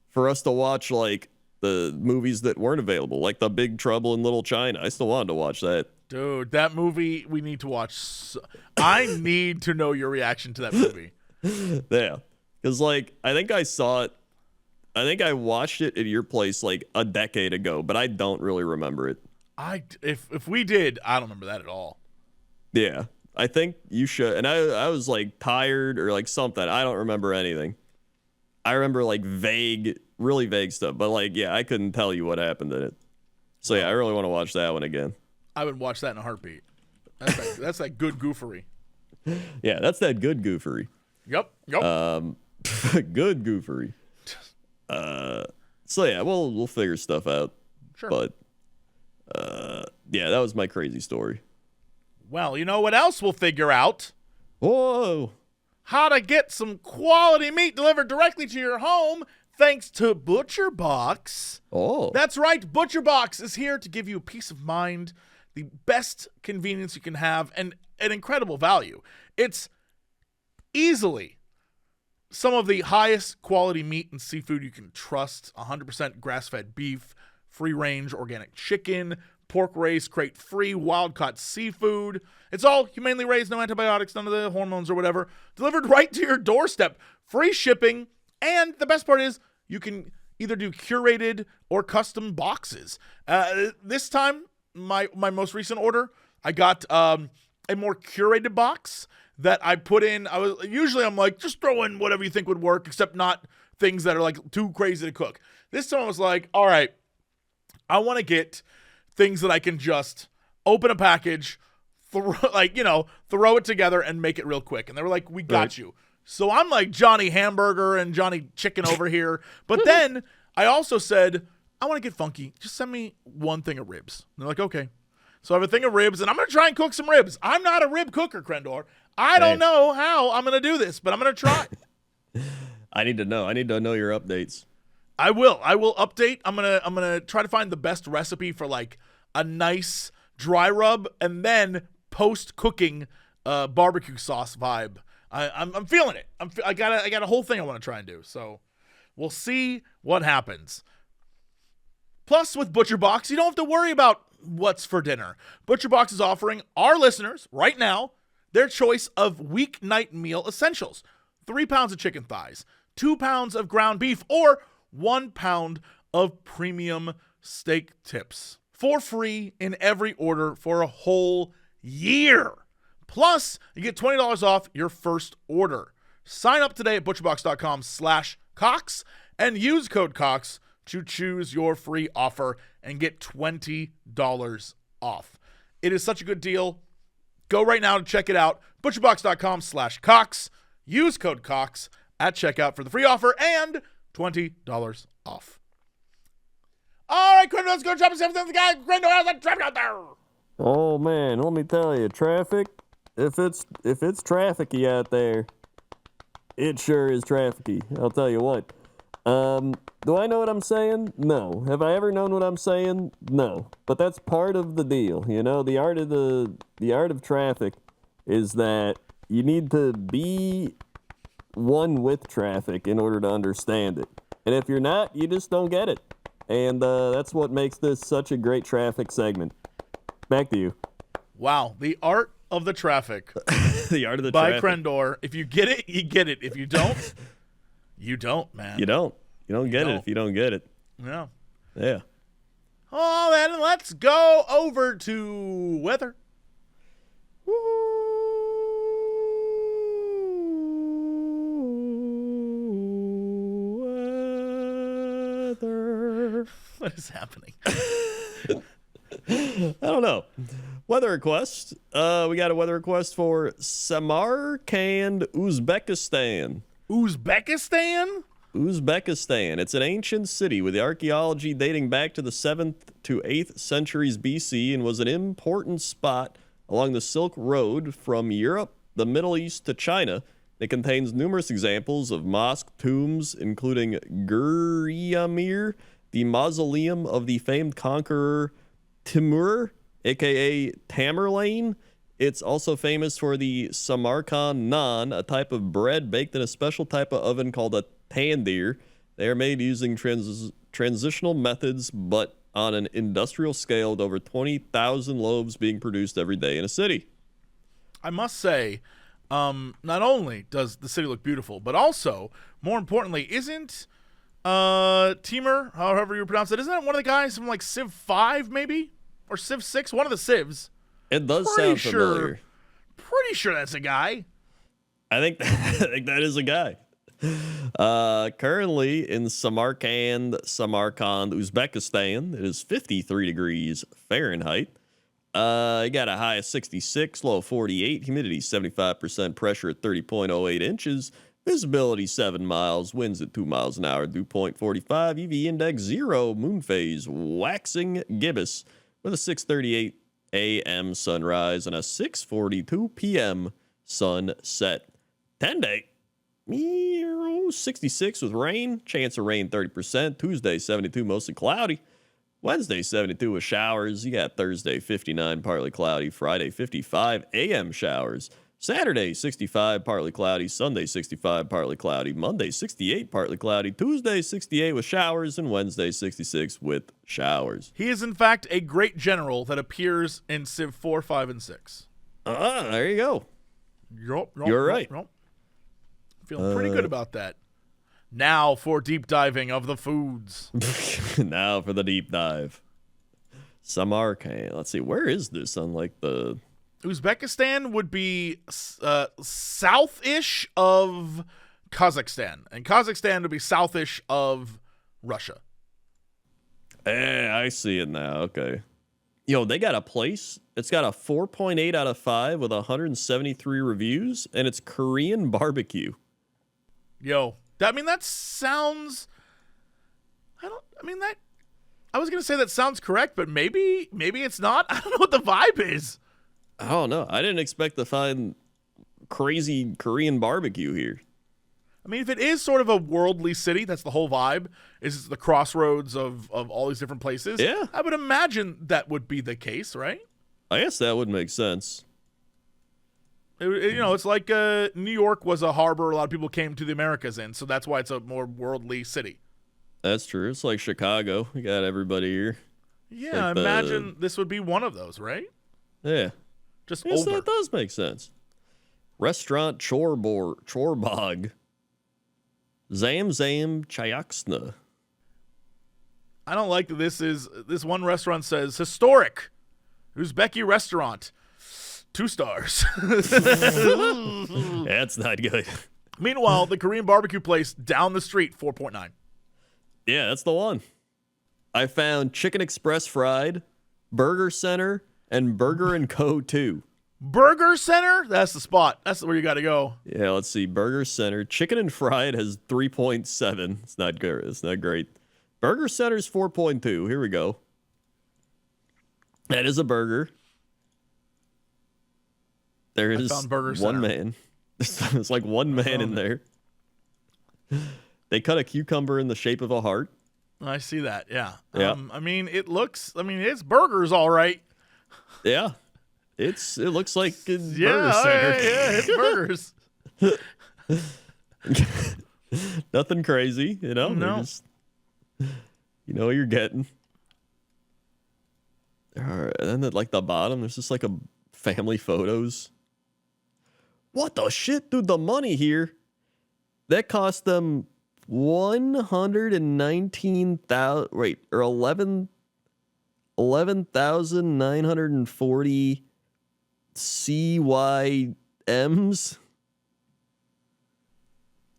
for us to watch like the movies that weren't available, like The Big Trouble in Little China. I still wanted to watch that. Dude, that movie we need to watch. I need to know your reaction to that movie. Yeah, because like I think I saw it. I think I watched it at your place like a decade ago, but I don't really remember it. If we did, I don't remember that at all. Yeah, I think you should. And I was like tired or like something. I don't remember anything. I remember like really vague stuff. But like, yeah, I couldn't tell you what happened in it. So yeah, I really want to watch that one again. I would watch that in a heartbeat. That's that good goofery. Yeah, that's that good goofery. Yep. Good goofery. So yeah, we'll figure stuff out. Sure. But yeah, that was my crazy story. Well, you know what else we'll figure out? Whoa. How to get some quality meat delivered directly to your home thanks to ButcherBox. Oh. That's right. ButcherBox is here to give you peace of mind, the best convenience you can have, and an incredible value. It's easily some of the highest quality meat and seafood you can trust. 100% grass-fed beef, free-range organic chicken, pork raised crate-free, wild-caught seafood. It's all humanely raised, no antibiotics, none of the hormones or whatever. Delivered right to your doorstep. Free shipping. And the best part is you can either do curated or custom boxes. This time, my most recent order, I got a more curated box that I put in. I'm like, just throw in whatever you think would work, except not things that are like too crazy to cook. This time I was like, all right, I want to get things that I can just open a package, throw it together and make it real quick. And they were like, we got you. So I'm like Johnny Hamburger and Johnny Chicken over here. But then I also said, I want to get funky. Just send me one thing of ribs. And they're like, okay. So I have a thing of ribs, and I'm going to try and cook some ribs. I'm not a rib cooker, Crendor. I don't know how I'm going to do this, but I'm going to try. I need to know. I need to know your updates. I will update. I'm gonna try to find the best recipe for like a nice dry rub, and then post cooking barbecue sauce vibe. I'm feeling it. I got a whole thing I want to try and do. So we'll see what happens. Plus, with ButcherBox, you don't have to worry about what's for dinner. ButcherBox is offering our listeners right now their choice of weeknight meal essentials: 3 pounds of chicken thighs, 2 pounds of ground beef, or 1 pound of premium steak tips for free in every order for a whole year. Plus, you get $20 off your first order. Sign up today at butcherbox.com/Cox and use code Cox to choose your free offer and get $20 off. It is such a good deal. Go right now to check it out. butcherbox.com/Cox. Use code Cox at checkout for the free offer and $20 off. All right, Crendor, let's go drop us everything. The guy, Crendor, how's that traffic out there? Oh man, let me tell you, traffic. If it's trafficy out there, it sure is trafficy. I'll tell you what. Do I know what I'm saying? No. Have I ever known what I'm saying? No. But that's part of the deal. You know, the art of traffic is that you need to be one with traffic in order to understand it. And if you're not, you just don't get it. And that's what makes this such a great traffic segment. Back to you. Wow, the art of the traffic. The art of the by traffic. By Crendor. If you get it, you get it. If you don't, you don't, man. You don't. You don't get it if you don't get it. Yeah. Yeah. Oh, then let's go over to weather. What is happening? I don't know. Weather request. We got a weather request for Samarkand, Uzbekistan. Uzbekistan? Uzbekistan. It's an ancient city with archaeology dating back to the 7th to 8th centuries BC and was an important spot along the Silk Road from Europe, the Middle East to China. It contains numerous examples of mosque tombs, including Guriyamir, the mausoleum of the famed conqueror Timur, aka Tamerlane. It's also famous for the Samarkand naan, a type of bread baked in a special type of oven called a tandir. They are made using transitional methods, but on an industrial scale, with over 20,000 loaves being produced every day in a city. I must say, not only does the city look beautiful, but also, more importantly, isn't Timur, however you pronounce it, isn't that one of the guys from like Civ 5 maybe? or Civ 6, one of the Civs. It does sound familiar. Pretty sure that's a guy. I think that is a guy. Currently in Samarkand, Uzbekistan, it is 53 degrees Fahrenheit. You got a high of 66, low of 48, humidity 75%, pressure at 30.08 inches, visibility 7 miles, winds at 2 miles an hour, dew point 45, UV index 0, moon phase waxing gibbous with a 6:38 a.m. sunrise and a 6:42 p.m. sunset. 10-day. 66 with rain, chance of rain 30%, Tuesday 72 mostly cloudy, Wednesday 72 with showers, you got Thursday 59 partly cloudy, Friday 55 a.m. showers, Saturday 65 partly cloudy, Sunday 65 partly cloudy, Monday 68 partly cloudy, Tuesday 68 with showers, and Wednesday 66 with showers. He is in fact a great general that appears in Civ 4, 5, and 6. There you go. You're right. Feeling pretty good about that. Now for deep diving of the foods. Now for the deep dive. Samarkand. Let's see. Where is this on like the... Uzbekistan would be south-ish of Kazakhstan. And Kazakhstan would be south-ish of Russia. I see it now. Okay. Yo, they got a place. It's got a 4.8 out of 5 with 173 reviews, and it's Korean barbecue. Yo, that sounds... I was going to say that sounds correct, but maybe it's not. I don't know what the vibe is. I don't know. I didn't expect to find crazy Korean barbecue here. I mean, if it is sort of a worldly city, that's the whole vibe, is the crossroads of all these different places. Yeah. I would imagine that would be the case, right? I guess that would make sense. It's like New York was a harbor a lot of people came to the Americas in, so that's why it's a more worldly city. That's true. It's like Chicago. We got everybody here. Yeah, like I imagine this would be one of those, right? Yeah. Just yes, older. That does make sense. Restaurant Chorbog. Zam Chayaksna. I don't like that this one restaurant says historic Uzbeki restaurant. 2 stars. That's not good. Meanwhile, the Korean barbecue place down the street, 4.9. Yeah, that's the one. I found Chicken Express Fried, Burger Center, and Burger & Co. 2. Burger Center? That's the spot. That's where you got to go. Yeah, let's see. Burger Center. Chicken and Fried has 3.7. It's not good. It's not great. Burger Center's 4.2. Here we go. That is a burger. There is one man. It's like one man in there. They cut a cucumber in the shape of a heart. I see that, yeah. Yeah. It's burgers all right. Yeah. It looks like a burger center. Yeah, it's burgers. Nothing crazy, No. Just, you know what you're getting. All right, and then at like the bottom, there's just like a family photos. What the shit, dude? The money here, that cost them 119,000. Wait, or 11,940 CYMs.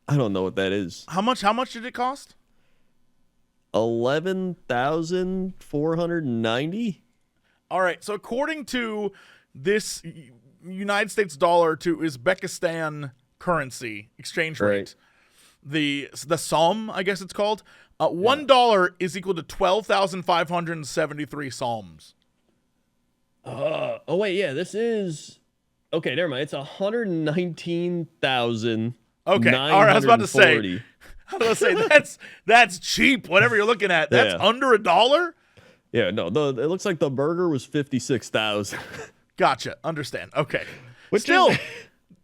I don't know what that is. How much did it cost? 11,490. All right, so according to this United States dollar to Uzbekistan currency exchange rate, the psalm, I guess it's called, $1 is equal to 12,573 psalms. Oh wait, yeah, this is okay. Never mind. It's 119,000. Okay, all right. I was about to say that's cheap. Whatever you're looking at, that's under $1. Yeah, no. It looks like the burger was 56,000. Gotcha. Understand. Okay.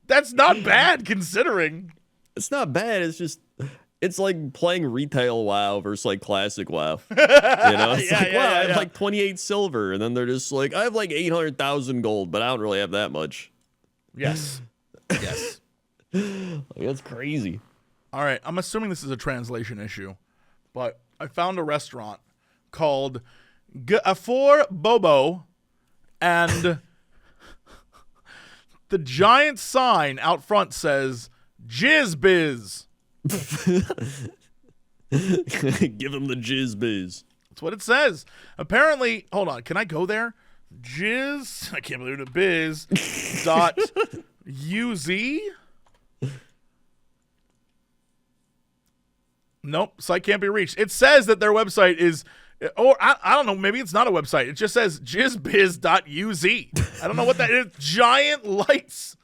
That's not bad considering. It's not bad. It's like playing retail WoW versus like classic WoW. It's I have like 28 silver, and then they're just like, I have like 800,000 gold, but I don't really have that much. Yes. Yes. That's crazy. All right. I'm assuming this is a translation issue, but I found a restaurant called For Bobo, and the giant sign out front says Jizz Biz. Give him the jizz biz. That's what it says. Apparently, hold on. Can I go there? Jizz. I can't believe it. Biz. dot uz. Nope. Site can't be reached. It says that their website is, or I don't know. Maybe it's not a website. It just says jizzbiz.uz. I don't know what that is. Giant lights.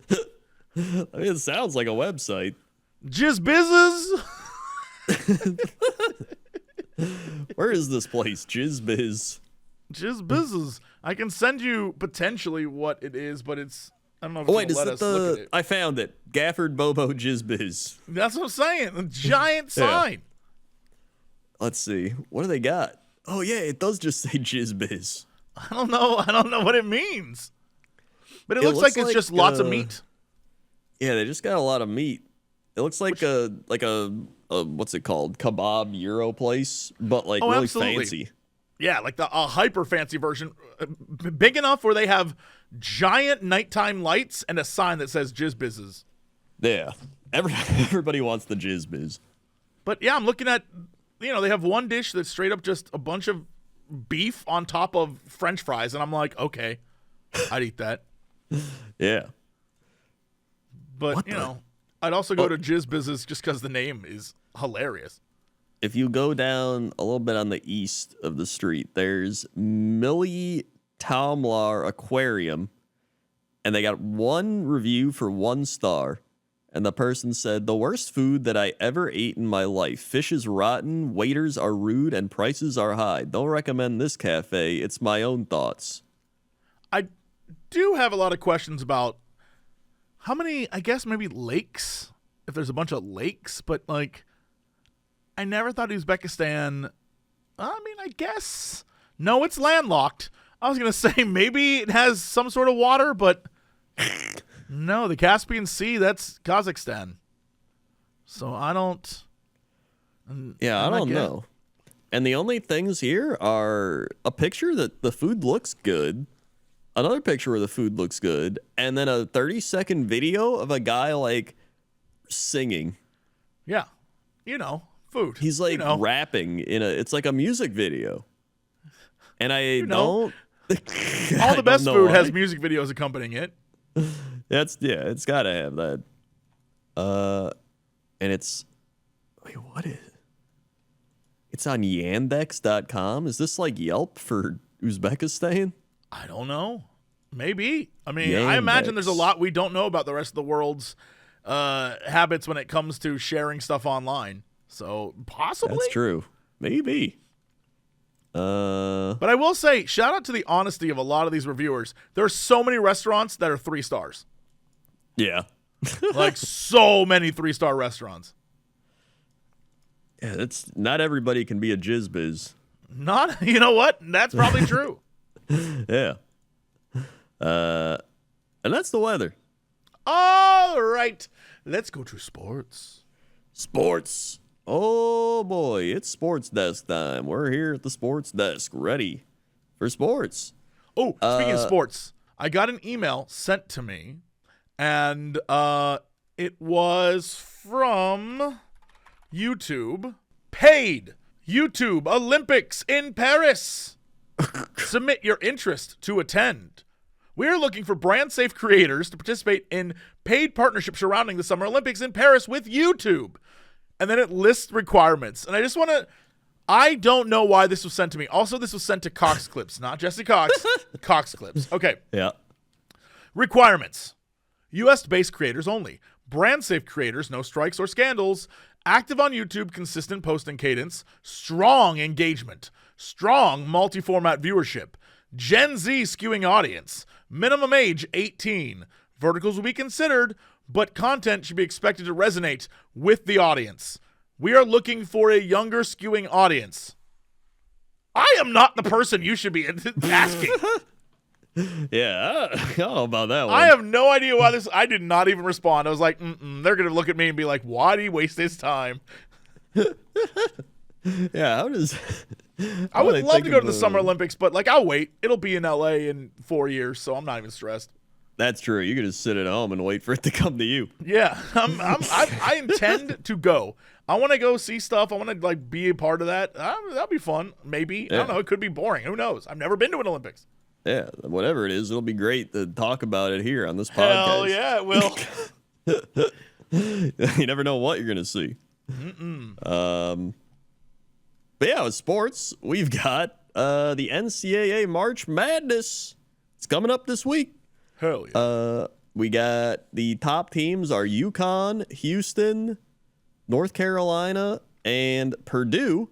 I mean, it sounds like a website. Jizzbizzes. Where is this place? Jizzbiz. Jizzbizzes. I can send you potentially what it is, but it's, I don't know if wait, it's is let it us look at the? it. I found it. Gafford Bobo Jizzbiz. That's what I'm saying. A giant sign. Let's see. What do they got? Oh yeah, it does just say Jizzbiz. I don't know what it means. But it looks like it's just lots of meat. Yeah, they just got a lot of meat. It looks like a what's it called? Kebab Euro place, but like really absolutely. fancy. Yeah, like a hyper fancy version, big enough where they have giant nighttime lights and a sign that says Jizzbizzes. Yeah, everybody wants the Jizzbiz. But yeah, I'm looking at, they have one dish that's straight up just a bunch of beef on top of French fries, and I'm like, okay, I'd eat that. Yeah. But I'd also go to Jizzbizzes just because the name is hilarious. If you go down a little bit on the east of the street, there's Millie Taumlar Aquarium, and they got one review for 1 star, and the person said, "The worst food that I ever ate in my life. Fish is rotten, waiters are rude, and prices are high. Don't recommend this cafe. It's my own thoughts." I do have a lot of questions about how many, I guess maybe lakes, if there's a bunch of lakes, but like, I never thought Uzbekistan, I guess, no, it's landlocked. I was going to say maybe it has some sort of water, but no, the Caspian Sea, that's Kazakhstan. So I don't. Yeah, I don't know. And the only things here are a picture that the food looks good, another picture where the food looks good, and then a 30-second video of a guy like singing. Yeah. Food. He's like rapping it's like a music video. And I don't. All the best food has music videos accompanying it. It's got to have that. And it's, wait, what is it? It's on Yandex.com. Is this like Yelp for Uzbekistan? I don't know. Maybe. Yandex. I imagine there's a lot we don't know about the rest of the world's habits when it comes to sharing stuff online. So possibly. That's true. Maybe. But I will say, shout out to the honesty of a lot of these reviewers. There are so many restaurants that are 3 stars. Yeah. Like so many 3-star restaurants. Yeah, not everybody can be a jizzbiz. Not, you know what? That's probably true. Yeah. And that's the weather. All right. Let's go to sports. Sports. Oh boy, it's sports desk time. We're here at the sports desk, ready for sports. Oh, speaking of sports, I got an email sent to me, and it was from YouTube. Paid YouTube Olympics in Paris. Submit your interest to attend. We're looking for brand safe creators to participate in paid partnerships surrounding the Summer Olympics in Paris with YouTube. And then it lists requirements. And I don't know why this was sent to me. Also, this was sent to Cox Clips, not Jesse Cox. Cox Clips. Okay. Yeah. Requirements. US-based creators only. Brand safe creators, no strikes or scandals. Active on YouTube, consistent posting cadence. Strong engagement. Strong multi-format viewership. Gen Z skewing audience. Minimum age 18. Verticals will be considered, but content should be expected to resonate with the audience. We are looking for a younger skewing audience. I am not the person you should be asking. Yeah, I don't know about that one. I have no idea why this. I did not even respond. I was like, they're going to look at me and be like, why did he waste his time? Yeah, how does I would love to go to the Summer Olympics, but like I'll wait. It'll be in LA in 4 years, so I'm not even stressed. That's true. You can just sit at home and wait for it to come to you. Yeah, I intend to go. I want to go see stuff. I want to like be a part of that. That'll be fun. Maybe. Yeah. I don't know. It could be boring. Who knows? I've never been to an Olympics. Yeah, whatever it is, it'll be great to talk about it here on this podcast. Hell yeah, it will. You never know what you're gonna see. But yeah, with sports, we've got the NCAA March Madness. It's coming up this week. Hell yeah. We got the top teams are UConn, Houston, North Carolina, and Purdue.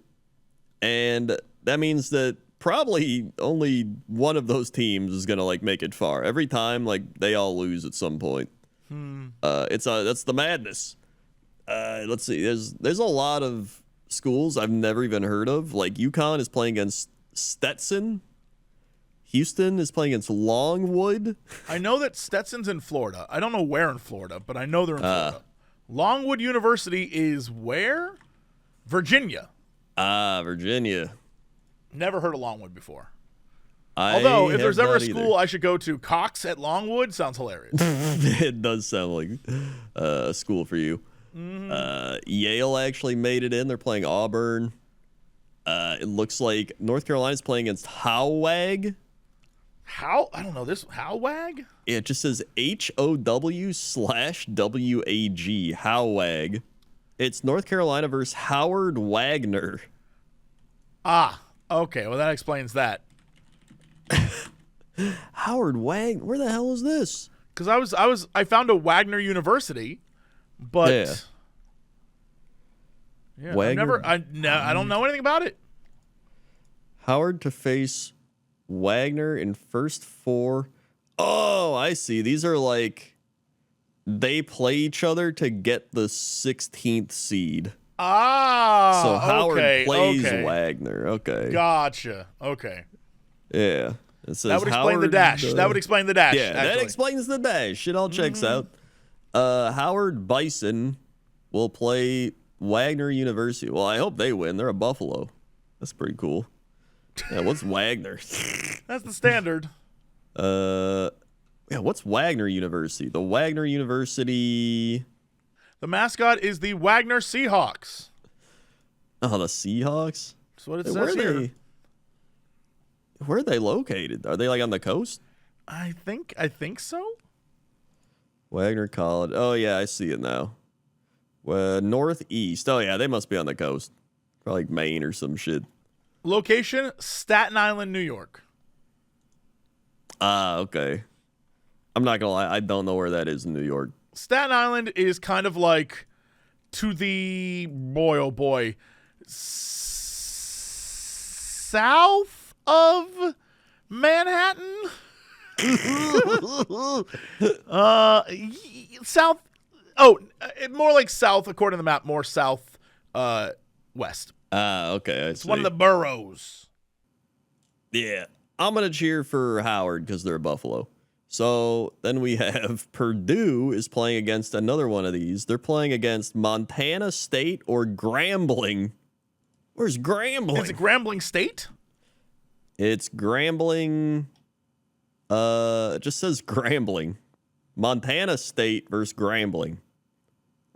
And that means that probably only one of those teams is gonna like make it far. Every time, like they all lose at some point. That's the madness. Let's see. There's a lot of schools I've never even heard of. Like UConn is playing against Stetson. Houston is playing against Longwood. I know that Stetson's in Florida. I don't know where in Florida, but I know they're in Florida. Longwood University is where? Virginia. Virginia. Never heard of Longwood before. Although, if there's ever a school I should go to, Cox at Longwood sounds hilarious. It does sound like a school for you. Yale actually made it in. They're playing Auburn. It looks like North Carolina's playing against Howag. I don't know this. Howag? Yeah, it just says HOW/WAG. Howag. It's North Carolina versus Howard Wagner. Okay. Well, that explains that. Howard Wagner? Where the hell is this? Because I found a Wagner University, but yeah, Wagner, I don't know anything about it. Howard to face Wagner in first four. Oh, I see. These are like they play each other to get the 16th seed. So Howard plays Wagner. Okay. Gotcha. Okay. Yeah. It says that would explain the dash. That would explain the dash. Yeah, that explains the dash. It all checks out. Howard Bison will play Wagner University. Well, I hope they win. They're a Buffalo. That's pretty cool. Yeah, what's Wagner? That's the standard. Yeah, what's Wagner University? The Wagner University. The mascot is the Wagner Seahawks. Oh, the Seahawks? That's what it says here. Where are they located? Are they like on the coast? I think so. Wagner College. Oh yeah, I see it now. Northeast. Oh yeah, they must be on the coast. Probably like Maine or some shit. Location: Staten Island, New York. Okay. I'm not gonna lie, I don't know where that is in New York. Staten Island is kind of like to the south of Manhattan. South. Oh, more like south according to the map. More south, west. Okay. It's one of the boroughs. Yeah, I'm gonna cheer for Howard because they're a Buffalo. So then we have Purdue is playing against another one of these. They're playing against Montana State or Grambling. Where's Grambling? Is it Grambling State? It's Grambling. It just says Grambling. Montana State versus Grambling.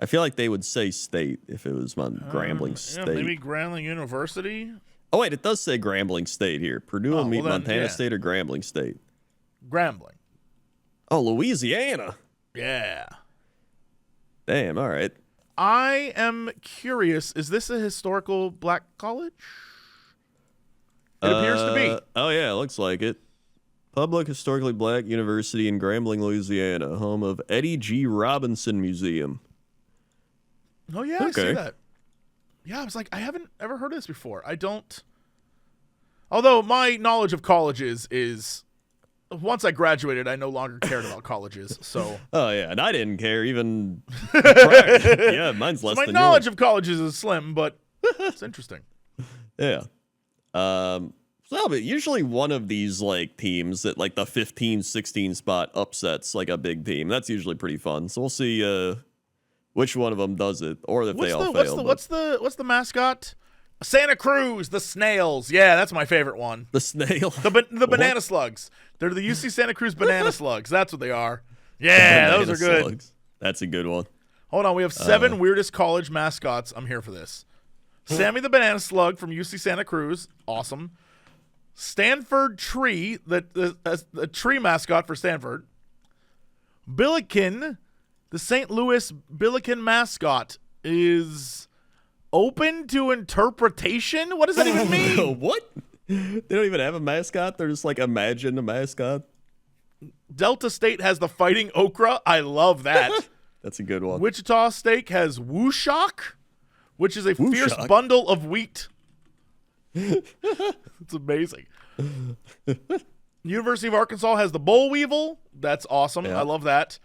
I feel like they would say state if it was Grambling State. Yeah, maybe Grambling University? Oh, wait, it does say Grambling State here. Purdue will meet Montana State or Grambling State. Grambling. Oh, Louisiana. Yeah. Damn, all right. I am curious. Is this a historical black college? It appears to be. Oh, yeah, it looks like it. Public Historically Black University in Grambling, Louisiana, home of Eddie G. Robinson Museum. Oh, yeah, I see that. Yeah, I was like, I haven't ever heard of this before. I don't. Although my knowledge of colleges is, once I graduated, I no longer cared about colleges. So. Oh, yeah, and I didn't care even prior. Yeah, mine's less than yours. My knowledge of colleges is slim, but it's interesting. Yeah. So, but usually one of these like teams that like the 15, 16 spot upsets like a big team. That's usually pretty fun. So we'll see which one of them does it, or if they all fail. What's the mascot? Santa Cruz, the snails. Yeah, that's my favorite one. The snail. The banana slugs. They're the UC Santa Cruz banana slugs. That's what they are. Yeah, those are good. Slugs. That's a good one. Hold on, we have 7 weirdest college mascots. I'm here for this. Sammy the banana slug from UC Santa Cruz. Awesome. Stanford Tree, the tree mascot for Stanford. Billiken, the St. Louis Billiken mascot, is open to interpretation? What does that even mean? What? They don't even have a mascot? They're just like, imagine a mascot? Delta State has the Fighting Okra. I love that. That's a good one. Wichita State has Wooshock, which is a fierce bundle of wheat. It's amazing. University of Arkansas has the Boll Weevil. That's awesome. Yeah. I love that.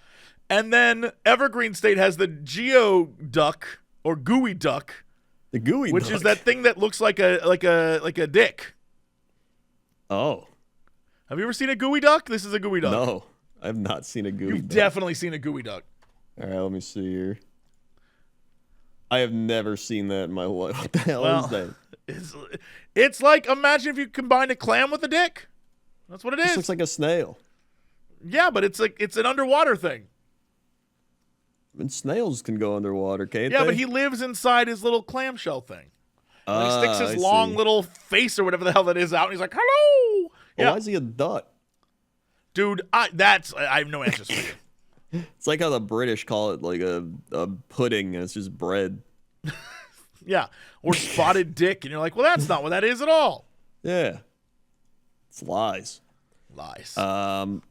And then Evergreen State has the Geoduck or Gooey Duck. The Gooey Duck. Which is that thing that looks like a dick. Oh. Have you ever seen a Gooey Duck? This is a Gooey Duck. No, I have not seen a Gooey Duck. You've definitely seen a Gooey Duck. All right, let me see here. I have never seen that in my life. What the hell is that? It's like, imagine if you combined a clam with a dick. That's what it is. This looks like a snail. Yeah, but it's an underwater thing. And snails can go underwater, can't they? Yeah, but he lives inside his little clamshell thing. He sticks his long little face or whatever the hell that is out, and he's like, hello! Well, why is he a duck? Dude, I have no answers for you. It's like how the British call it like a pudding, and it's just bread. Yeah, or spotted dick, and you're like, well, that's not what that is at all. Yeah. It's lies. Lies. So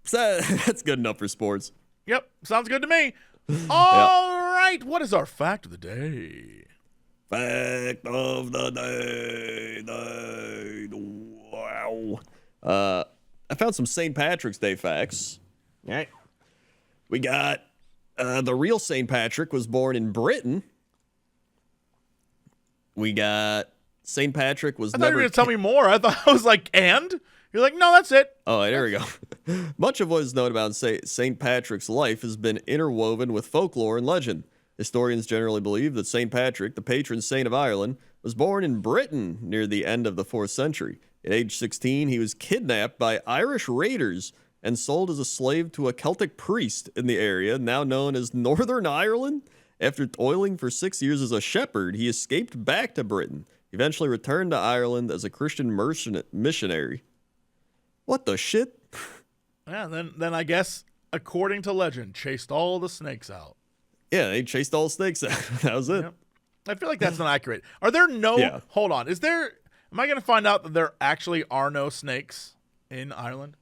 that's good enough for sports. Yep, sounds good to me. All right, what is our fact of the day? Fact of the day. Wow. I found some St. Patrick's Day facts. All right. We got the real St. Patrick was born in Britain. We got St. Patrick was I thought you were going to tell me more. I thought I was like, and? You're like, no, that's it. Oh, there we go. Much of what is known about St. Patrick's life has been interwoven with folklore and legend. Historians generally believe that St. Patrick, the patron saint of Ireland, was born in Britain near the end of the 4th century. At age 16, he was kidnapped by Irish raiders and sold as a slave to a Celtic priest in the area, now known as Northern Ireland. After toiling for 6 years as a shepherd, he escaped back to Britain, eventually returned to Ireland as a Christian missionary. What the shit? Yeah, then I guess, according to legend, chased all the snakes out. Yeah, they chased all the snakes out. That was it. Yep. I feel like that's not accurate. Are there no... Yeah. Hold on. Am I going to find out that there actually are no snakes in Ireland?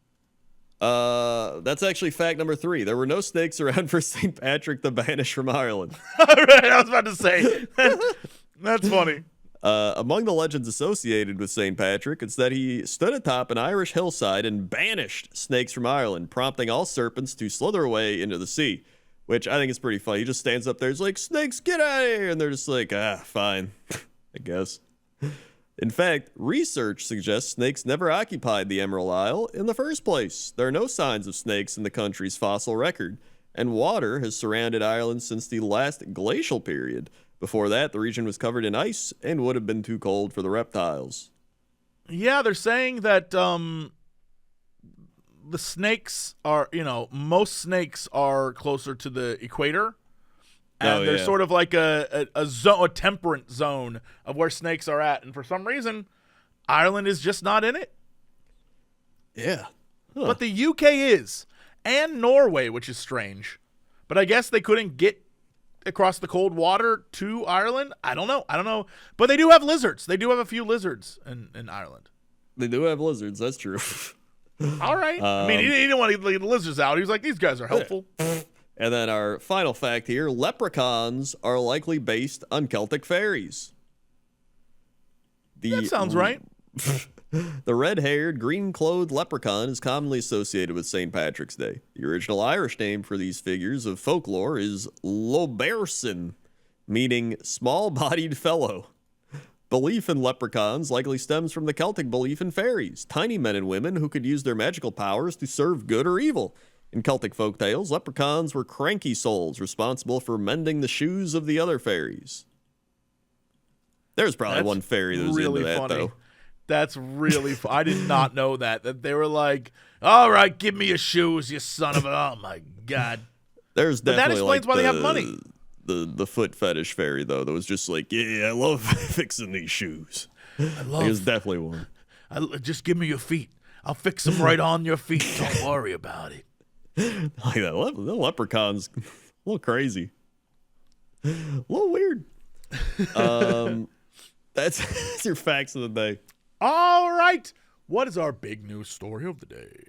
That's actually fact number 3. There were no snakes around for St. Patrick to banish from Ireland. All right, I was about to say. That's funny. Among the legends associated with St. Patrick, it's that he stood atop an Irish hillside and banished snakes from Ireland, prompting all serpents to slither away into the sea, which I think is pretty funny. He just stands up there, he's like, snakes, get out of here! And they're just like, fine, I guess. In fact, research suggests snakes never occupied the Emerald Isle in the first place. There are no signs of snakes in the country's fossil record, and water has surrounded Ireland since the last glacial period. Before that, the region was covered in ice and would have been too cold for the reptiles. Yeah, they're saying that the snakes are, most snakes are closer to the equator. And there's sort of like a temperate zone of where snakes are at. And for some reason, Ireland is just not in it. Yeah. Huh. But the UK is. And Norway, which is strange. But I guess they couldn't get across the cold water to Ireland. I don't know. But they do have lizards. They do have a few lizards in Ireland. They do have lizards. That's true. All right. I mean, he didn't want to leave the lizards out. He was like, these guys are helpful. And then our final fact here, leprechauns are likely based on Celtic fairies. That sounds right. The red-haired, green-clothed leprechaun is commonly associated with St. Patrick's Day. The original Irish name for these figures of folklore is Loberson, meaning small-bodied fellow. Belief in leprechauns likely stems from the Celtic belief in fairies, tiny men and women who could use their magical powers to serve good or evil. In Celtic folktales, leprechauns were cranky souls responsible for mending the shoes of the other fairies. There's probably one fairy that was really into that, funny. though. That's really funny. I did not know that they were like, all right, give me your shoes, you son of a, oh my God. There's But that definitely explains why they have money. The foot fetish fairy, though, that was just like, yeah, I love fixing these shoes. There's definitely one. Just give me your feet. I'll fix them right on your feet. Don't worry about it. Like that. The leprechaun's a little crazy. A little weird. That's your facts of the day. All right. What is our big news story of the day?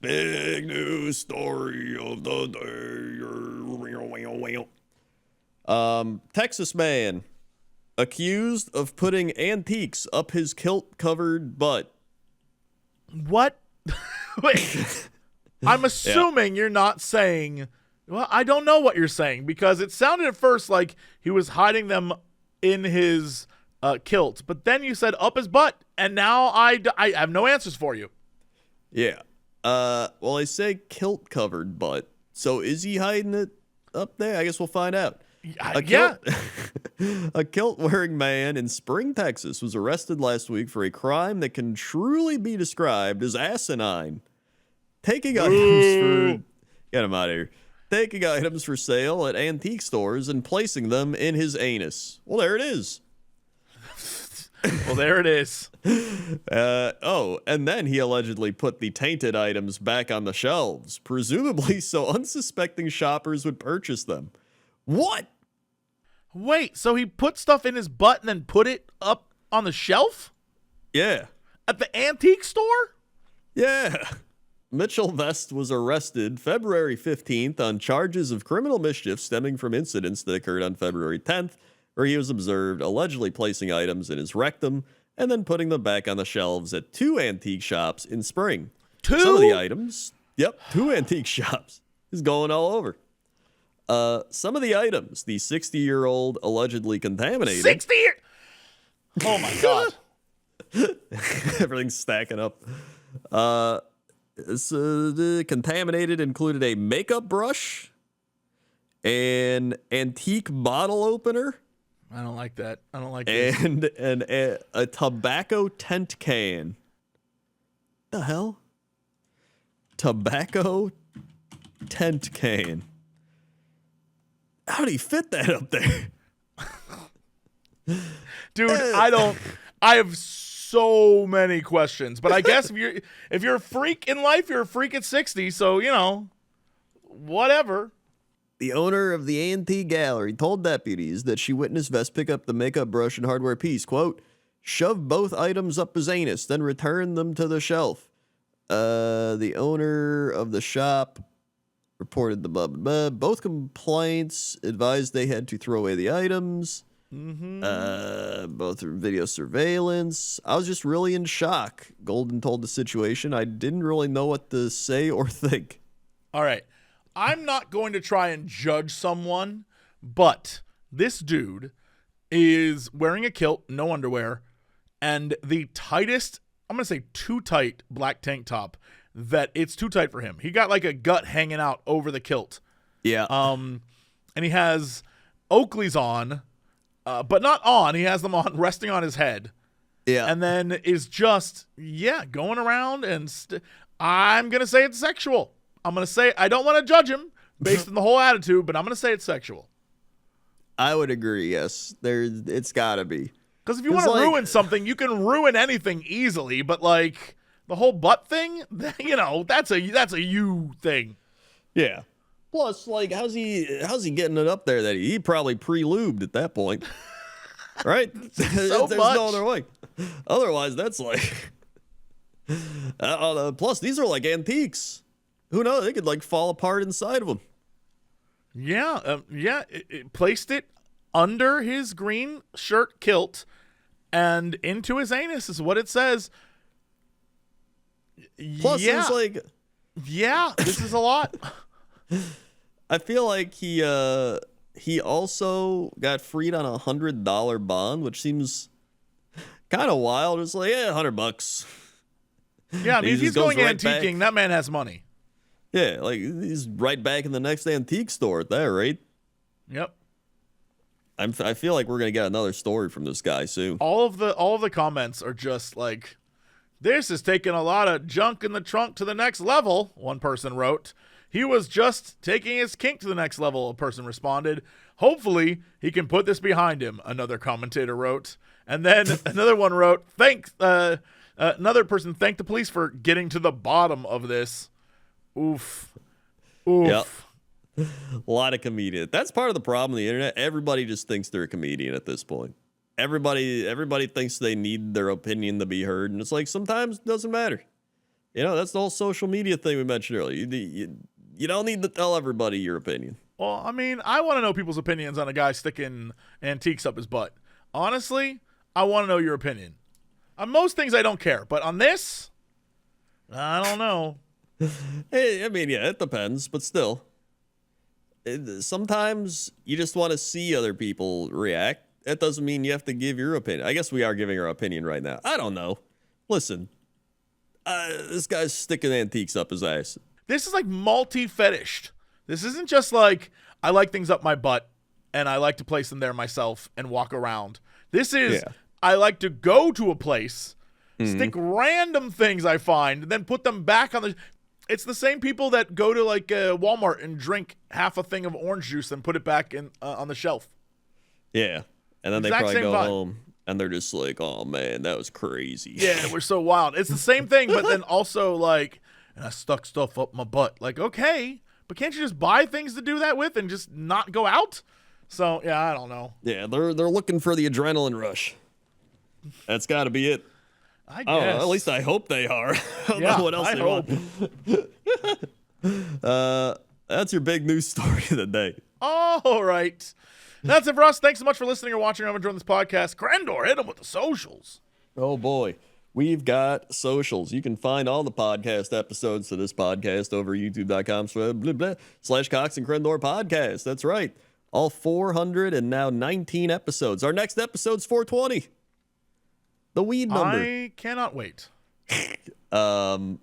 Big news story of the day. Texas man accused of putting antiques up his kilt-covered butt. What? Wait. I'm assuming you're not saying... Well, I don't know what you're saying because it sounded at first like he was hiding them in his kilt, but then you said up his butt, and now I have no answers for you. Yeah. Well, I say kilt-covered butt, so is he hiding it up there? I guess we'll find out. Yeah. A kilt-wearing man in Spring, Texas was arrested last week for a crime that can truly be described as asinine. Taking items for... Get him out of here. Taking items for sale at antique stores and placing them in his anus. Well, there it is. Well, there it is. And then he allegedly put the tainted items back on the shelves, presumably so unsuspecting shoppers would purchase them. What? Wait, so he put stuff in his butt and then put it up on the shelf? Yeah. At the antique store? Yeah. Mitchell Vest was arrested February 15th on charges of criminal mischief stemming from incidents that occurred on February 10th, where he was observed allegedly placing items in his rectum and then putting them back on the shelves at 2 antique shops in Spring. 2? Some of the items, 2 antique shops. He's going all over. Some of the items, the 60-year-old allegedly contaminated. 60 years? Oh, my God. Everything's stacking up. The contaminated included a makeup brush, an antique bottle opener. I don't like that. I don't like this. And a tobacco tent can. The hell? Tobacco tent can. How did he fit that up there? Dude, I have so many questions, but I guess if you're a freak in life, you're a freak at 60, so, whatever. The owner of the antique gallery told deputies that she witnessed Vest pick up the makeup brush and hardware piece, quote, shove both items up his anus, then return them to the shelf. The owner of the shop reported the blah, blah, blah. Both complaints advised they had to throw away the items. Both are video surveillance. I was just really in shock. Golden told the situation. I didn't really know what to say or think. All right. I'm not going to try and judge someone, but this dude is wearing a kilt, no underwear, and the tightest, I'm going to say too tight black tank top that it's too tight for him. He got like a gut hanging out over the kilt. Yeah. And he has Oakleys on, but not on. He has them on, resting on his head. Yeah. And then is just, going around and I'm going to say it's sexual. I'm going to say, I don't want to judge him based on the whole attitude, but I'm going to say it's sexual. I would agree, yes. It's got to be. Because if you want to ruin something, you can ruin anything easily, but like the whole butt thing, that's a you thing. Yeah. Plus, like, how's he getting it up there that he probably pre-lubed at that point? Right? There's no other way. Otherwise, that's like... plus, these are like antiques. Who knows? They could like fall apart inside of them. Yeah. It placed it under his green shirt kilt and into his anus is what it says. Plus, it's like... Yeah, this is a lot. I feel like he also got freed on $100 bond, which seems kind of wild. It's like, $100. Yeah, I mean, he's going antiquing. That man has money. Yeah, like he's right back in the next antique store at that rate. Yep. I feel like we're gonna get another story from this guy soon. All of the comments are just like, this is taking a lot of junk in the trunk to the next level, one person wrote. He was just taking his kink to the next level, a person responded. Hopefully, he can put this behind him, another commentator wrote. And then another one wrote, another person thanked the police for getting to the bottom of this. Oof. Yep. A lot of comedians. That's part of the problem with the internet. Everybody just thinks they're a comedian at this point. Everybody thinks they need their opinion to be heard, and it's like sometimes it doesn't matter. You know, that's the whole social media thing we mentioned earlier. You don't need to tell everybody your opinion. Well, I mean, I want to know people's opinions on a guy sticking antiques up his butt. Honestly, I want to know your opinion. On most things, I don't care, but on this, I don't know. Hey, I mean, yeah, it depends, but still. Sometimes you just want to see other people react. That doesn't mean you have to give your opinion. I guess we are giving our opinion right now. I don't know. Listen, this guy's sticking antiques up his ass. This is like multi-fetished. This isn't just like, I like things up my butt and I like to place them there myself and walk around. This is, I like to go to a place, stick random things I find, and then put them back on the... It's the same people that go to like Walmart and drink half a thing of orange juice and put it back in on the shelf. Yeah. And then they probably go home and they're just like, oh man, that was crazy. Yeah, we're so wild. It's the same thing, but then also like, and I stuck stuff up my butt. Like, okay, but can't you just buy things to do that with and just not go out? So, yeah, I don't know. Yeah, they're looking for the adrenaline rush. That's got to be it. I guess. At least I hope they are. I don't know what else they want. That's your big news story of the day. All right. That's it for us. Thanks so much for listening or watching or enjoying this podcast. Crendor, hit them with the socials. Oh, boy. We've got socials. You can find all the podcast episodes to this podcast over youtube.com/Cox and Crendor podcast. That's right. All 419 episodes. Our next episode's 420. The weed number. I cannot wait. So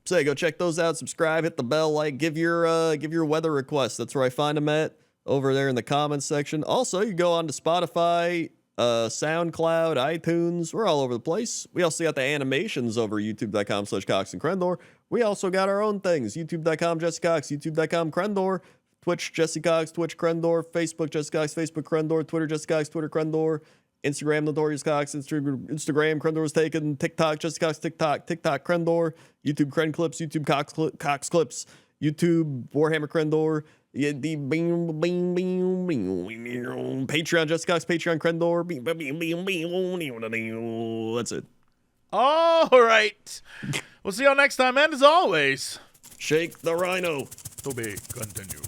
go check those out. Subscribe, hit the bell, like, give your weather requests. That's where I find them at, over there in the comments section. Also, you go on to Spotify, SoundCloud, iTunes. We're all over the place. We also got the animations over youtube.com/Cox and Crendor. We also got our own things. youtube.com Jesse Cox, youtube.com Crendor, Twitch Jesse Cox, Twitch Crendor, Facebook Jesse Cox, Facebook Crendor, Twitter Jesse Cox, Twitter Crendor, Instagram Notorious Cox, Instagram Crendor was taken, TikTok Jesse Cox, TikTok Crendor, YouTube Cren Clips, YouTube Cox Clips, YouTube Warhammer Crendor, Patreon Jesse Cox, Patreon Crendor. That's it. All right. We'll see y'all next time, and as always, shake the rhino. To be continued.